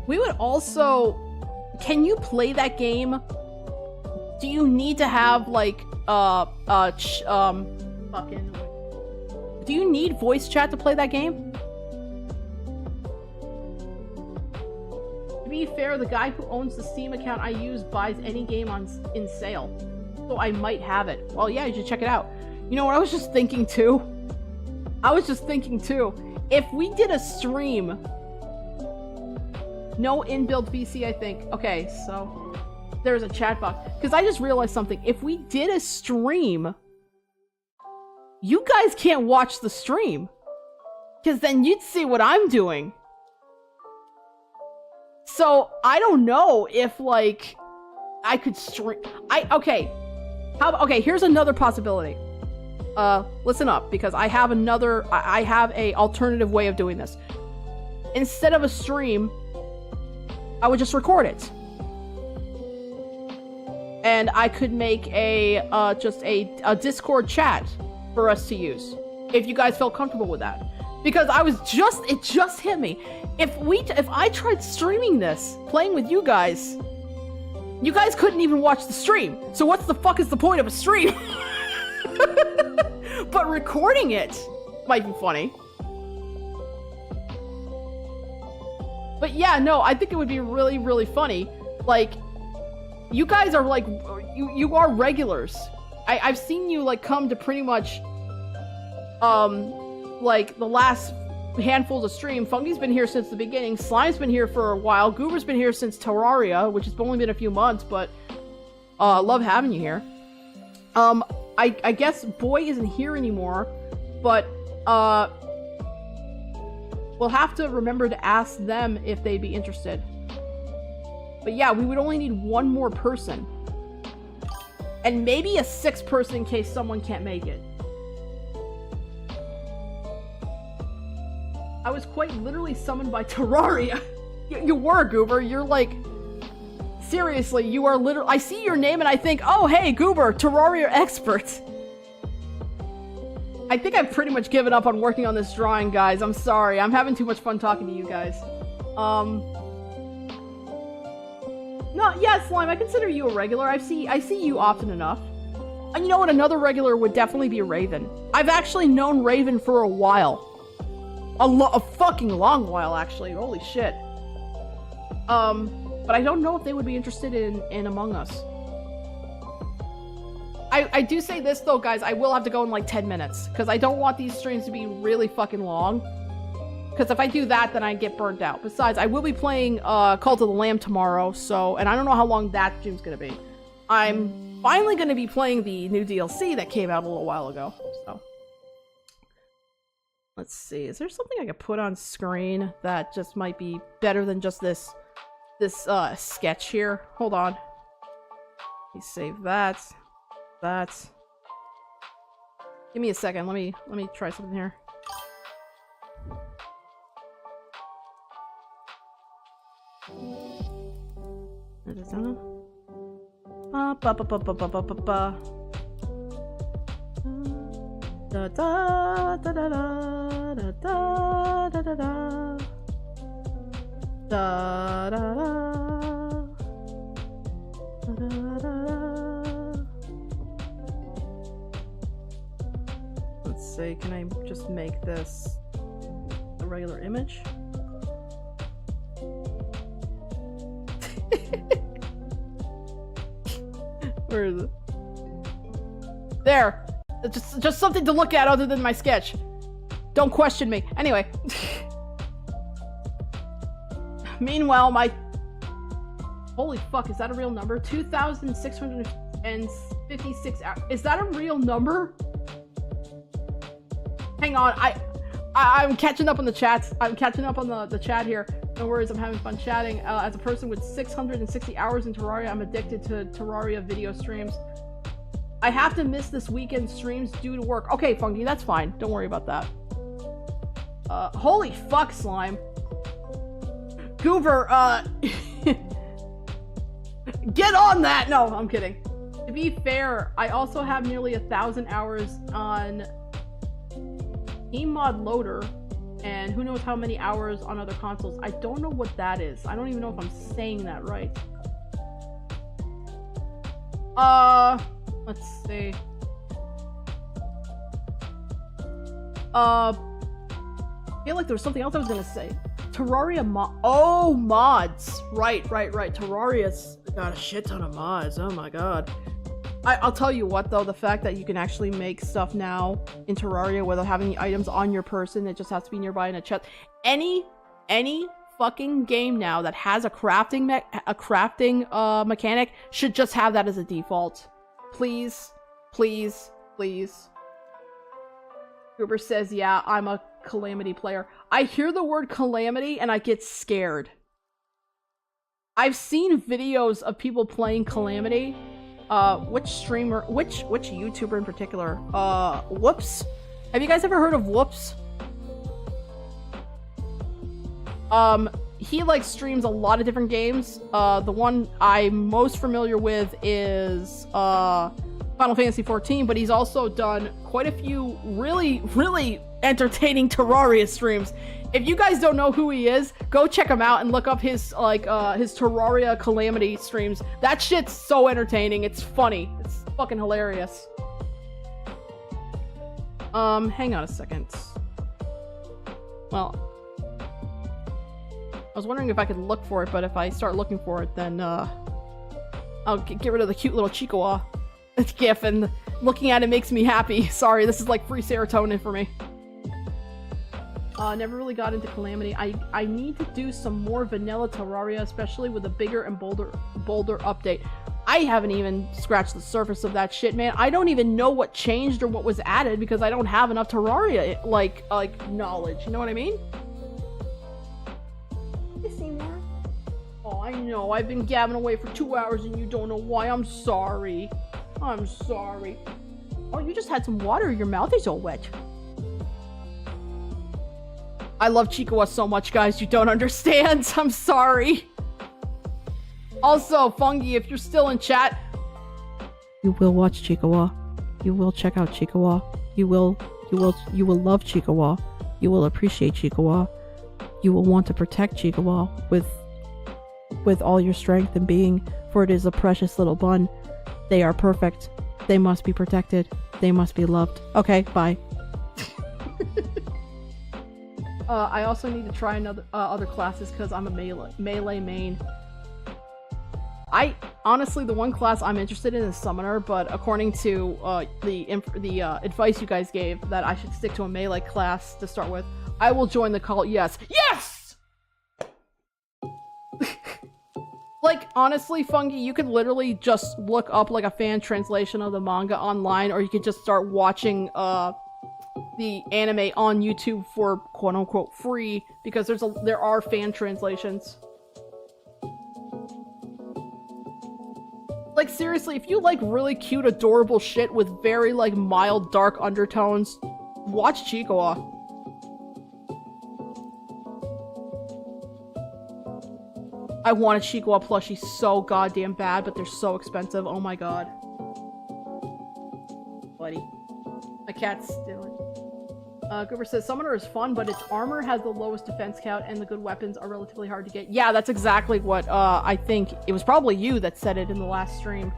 We would also... Can you play that game? Do you need to have, like, do you need voice chat to play that game? To be fair, the guy who owns the Steam account I use buys any game in sale. So I might have it. Well, yeah, you should check it out. You know what I was just thinking too? If we did a stream... No inbuilt VC, I think. Okay, so... There's a chat box. Because I just realized something. If we did a stream, you guys can't watch the stream. Because then you'd see what I'm doing. So, I don't know if, like... I could stream. Okay. Okay, here's another possibility. Listen up, because I have a alternative way of doing this. Instead of a stream, I would just record it. And I could make just a Discord chat for us to use, if you guys felt comfortable with that. Because it just hit me. If I tried streaming this, playing with you guys couldn't even watch the stream. So what the fuck is the point of a stream? But recording it might be funny. But yeah, no, I think it would be really, really funny. Like, you guys are like, you are regulars. I've seen you like come to pretty much, like the last handfuls of stream. Funky's been here since the beginning. Slime's been here for a while. Goober's been here since Terraria, which has only been a few months, but love having you here. I guess Boy isn't here anymore, but we'll have to remember to ask them if they'd be interested. But yeah, we would only need one more person. And maybe a 6th person in case someone can't make it. I was quite literally summoned by Terraria. You were, Goober. You're like... Seriously, you are literally... I see your name and I think, oh, hey, Goober, Terraria expert. I think I've pretty much given up on working on this drawing, guys. I'm sorry. I'm having too much fun talking to you guys. No, yeah, Slime, I consider you a regular. I see you often enough. And you know what? Another regular would definitely be Raven. I've actually known Raven for a while. A fucking long while, actually. Holy shit. But I don't know if they would be interested in Among Us. I do say this, though, guys. I will have to go in, like, 10 minutes. Because I don't want these streams to be really fucking long. Because if I do that, then I get burnt out. Besides, I will be playing Cult of the Lamb tomorrow, so... And I don't know how long that stream's gonna be. I'm finally gonna be playing the new DLC that came out a little while ago, so... Let's see, is there something I could put on screen that just might be better than just this sketch here? Hold on. Let me save that. Give me a second, let me try something here. Da da da da da da da da da da da da. Let's see, can I just make this a regular image? Where is it? There! Just something to look at other than my sketch. Don't question me. Anyway. Meanwhile, my... Holy fuck, is that a real number? 2,656 hours. Is that a real number? Hang on, I'm catching up on the chats. I'm catching up on the chat here. No worries, I'm having fun chatting. As a person with 660 hours in Terraria, I'm addicted to Terraria video streams. I have to miss this weekend streams due to work. Okay, Funky, that's fine. Don't worry about that. Holy fuck, Slime. Goober, get on that! No, I'm kidding. To be fair, I also have nearly 1,000 hours on Game Mod Loader, and who knows how many hours on other consoles. I don't know what that is. I don't even know if I'm saying that right. Let's see. I feel like there was something else I was gonna say. Terraria mods. Right. Terraria's got a shit ton of mods. Oh my god. I'll tell you what though, the fact that you can actually make stuff now in Terraria without having the items on your person, it just has to be nearby in a chest. Any fucking game now that has a crafting mechanic should just have that as a default. Please. Gruber says, yeah, I'm a Calamity player. I hear the word Calamity and I get scared. I've seen videos of people playing Calamity. Which streamer, which YouTuber in particular? Whoops. Have you guys ever heard of Whoops? He like streams a lot of different games. The one I'm most familiar with is Final Fantasy XIV, but he's also done quite a few really entertaining Terraria streams. If you guys don't know who he is, go check him out and look up his his Terraria Calamity streams. That shit's so entertaining. It's funny. It's fucking hilarious. Hang on a second. Well, I was wondering if I could look for it, but if I start looking for it, then I'll get rid of the cute little Chiikawa gif, and looking at it makes me happy. Sorry, this is like free serotonin for me. Never really got into Calamity. I need to do some more vanilla Terraria, especially with a bigger and bolder update. I haven't even scratched the surface of that shit, man. I don't even know what changed or what was added because I don't have enough Terraria like knowledge. You know what I mean? You see more? Oh, I know. I've been gabbing away for 2 hours and you don't know why. I'm sorry. I'm sorry. Oh, you just had some water. Your mouth is all wet. I love Chiikawa so much, guys. You don't understand. I'm sorry. Also, Fungi, if you're still in chat, you will watch Chiikawa. You will check out Chiikawa. You will love Chiikawa. You will appreciate Chiikawa. You will want to protect Chiikawa with all your strength and being, for it is a precious little bun. They are perfect. They must be protected. They must be loved. Okay, bye. I also need to try other classes because I'm a melee main. Honestly, the one class I'm interested in is Summoner, but according to the advice you guys gave that I should stick to a melee class to start with, I will join the cult. Yes. Yes! Like, honestly, Fungi, you could literally just look up like a fan translation of the manga online, or you could just start watching the anime on YouTube for quote-unquote free, because there are fan translations. Like, seriously, if you like really cute, adorable shit with very, like, mild, dark undertones, watch Chiikawa. I want a Chiikawa plushie so goddamn bad, but they're so expensive. Oh my god. Buddy. My cat's stealing. Goober says, Summoner is fun, but its armor has the lowest defense count, and the good weapons are relatively hard to get. Yeah, that's exactly what, I think. It was probably you that said it in the last stream.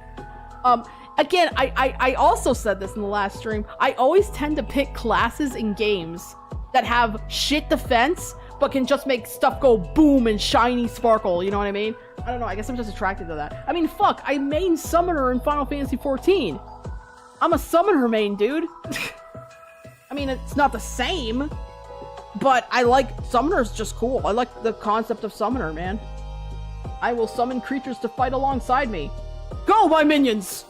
Again, I also said this in the last stream. I always tend to pick classes in games that have shit defense, but can just make stuff go boom and shiny sparkle, you know what I mean? I don't know, I guess I'm just attracted to that. I mean, fuck, I main Summoner in Final Fantasy XIV. I'm a Summoner main, dude. I mean, it's not the same, but I like Summoner's just cool. I like the concept of Summoner, man. I will summon creatures to fight alongside me. Go, my minions!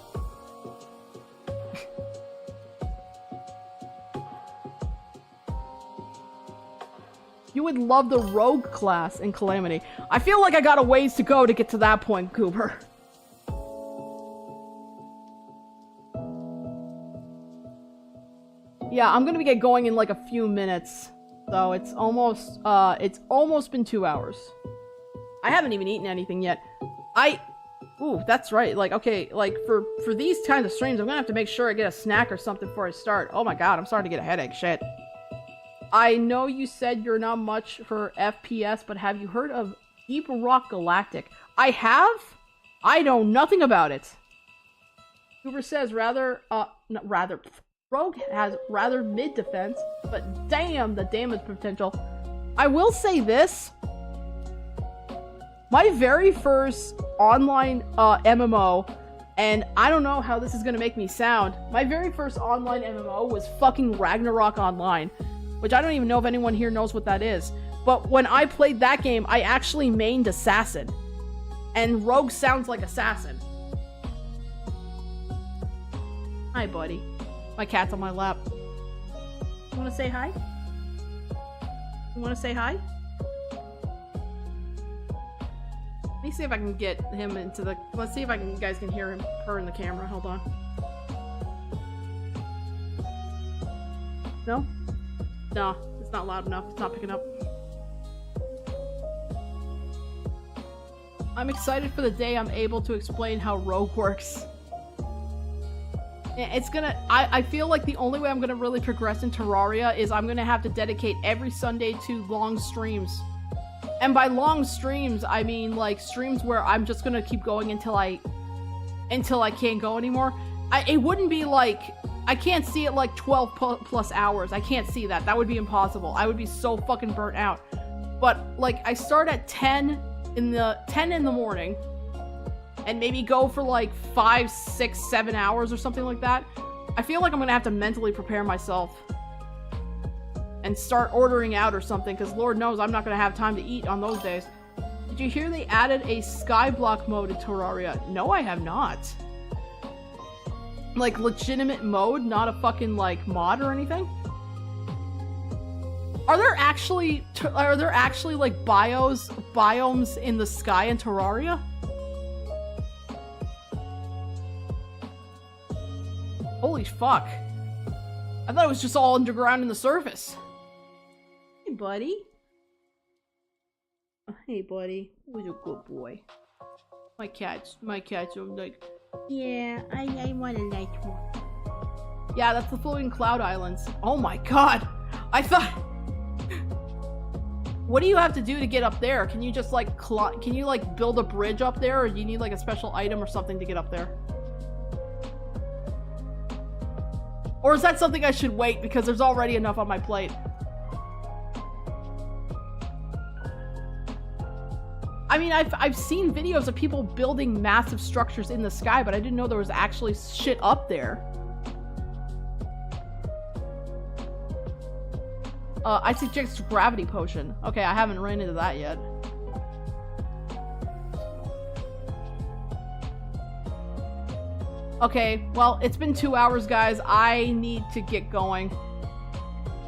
You would love the Rogue class in Calamity. I feel like I got a ways to go to get to that point, Goober. Yeah, I'm gonna get going in like a few minutes. So it's almost been 2 hours. I haven't even eaten anything yet. Ooh, that's right. Like, okay, like for these kinds of streams, I'm gonna have to make sure I get a snack or something before I start. Oh my god, I'm starting to get a headache. Shit. I know you said you're not much for FPS, but have you heard of Deep Rock Galactic? I have? I know nothing about it. Cooper says Rogue has rather mid defense, but damn the damage potential. I will say this. My very first online MMO, and I don't know how this is gonna make me sound, my very first online MMO was fucking Ragnarok Online, which I don't even know if anyone here knows what that is. But when I played that game, I actually mained Assassin. And Rogue sounds like Assassin. Hi, buddy. My cat's on my lap. You wanna say hi? You wanna say hi? me see if I can get him into the. Let's see if I can. You guys can hear her in the camera. Hold on. No? No, it's not loud enough. It's not picking up. I'm excited for the day I'm able to explain how Rogue works. It's gonna- I feel like the only way I'm gonna really progress in Terraria is I'm gonna have to dedicate every Sunday to long streams. And by long streams, I mean like streams where I'm just gonna keep going until I can't go anymore. It wouldn't be like- I can't see it like 12 plus hours. I can't see that. That would be impossible. I would be so fucking burnt out. But like I start at 10 in the morning and maybe go for like 5, 6, 7 hours or something like that. I feel like I'm gonna have to mentally prepare myself and start ordering out or something, because Lord knows I'm not gonna have time to eat on those days. Did you hear they added a skyblock mode in Terraria? No, I have not. Like legitimate mode, not a fucking like mod or anything? Are there actually like biomes in the sky in Terraria? Holy fuck. I thought it was just all underground in the surface. Hey, buddy. Hey, buddy. Who's a good boy? My cats are like, yeah, I want a nice one. Yeah, that's the floating cloud islands. Oh my god. I thought... What do you have to do to get up there? Can you just like can you like build a bridge up there, or do you need like a special item or something to get up there? Or is that something I should wait because there's already enough on my plate? I mean, I've seen videos of people building massive structures in the sky, but I didn't know there was actually shit up there. I suggest gravity potion. Okay, I haven't ran into that yet. Okay, well, it's been 2 hours, guys. I need to get going.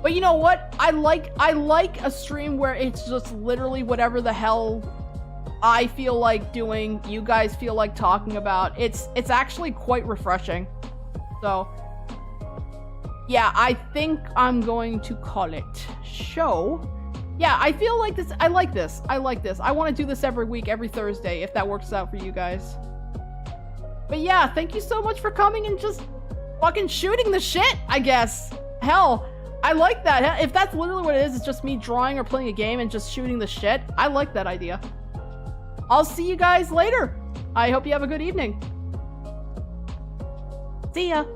But you know what? I like a stream where it's just literally whatever the hell I feel like doing, you guys feel like talking about. It's actually quite refreshing. So, yeah, I think I'm going to call it show. Yeah, I feel like this. I like this. I like this. I want to do this every week, every Thursday, if that works out for you guys. But yeah, thank you so much for coming and just fucking shooting the shit, I guess. Hell, I like that. If that's literally what it is, it's just me drawing or playing a game and just shooting the shit. I like that idea. I'll see you guys later. I hope you have a good evening. See ya.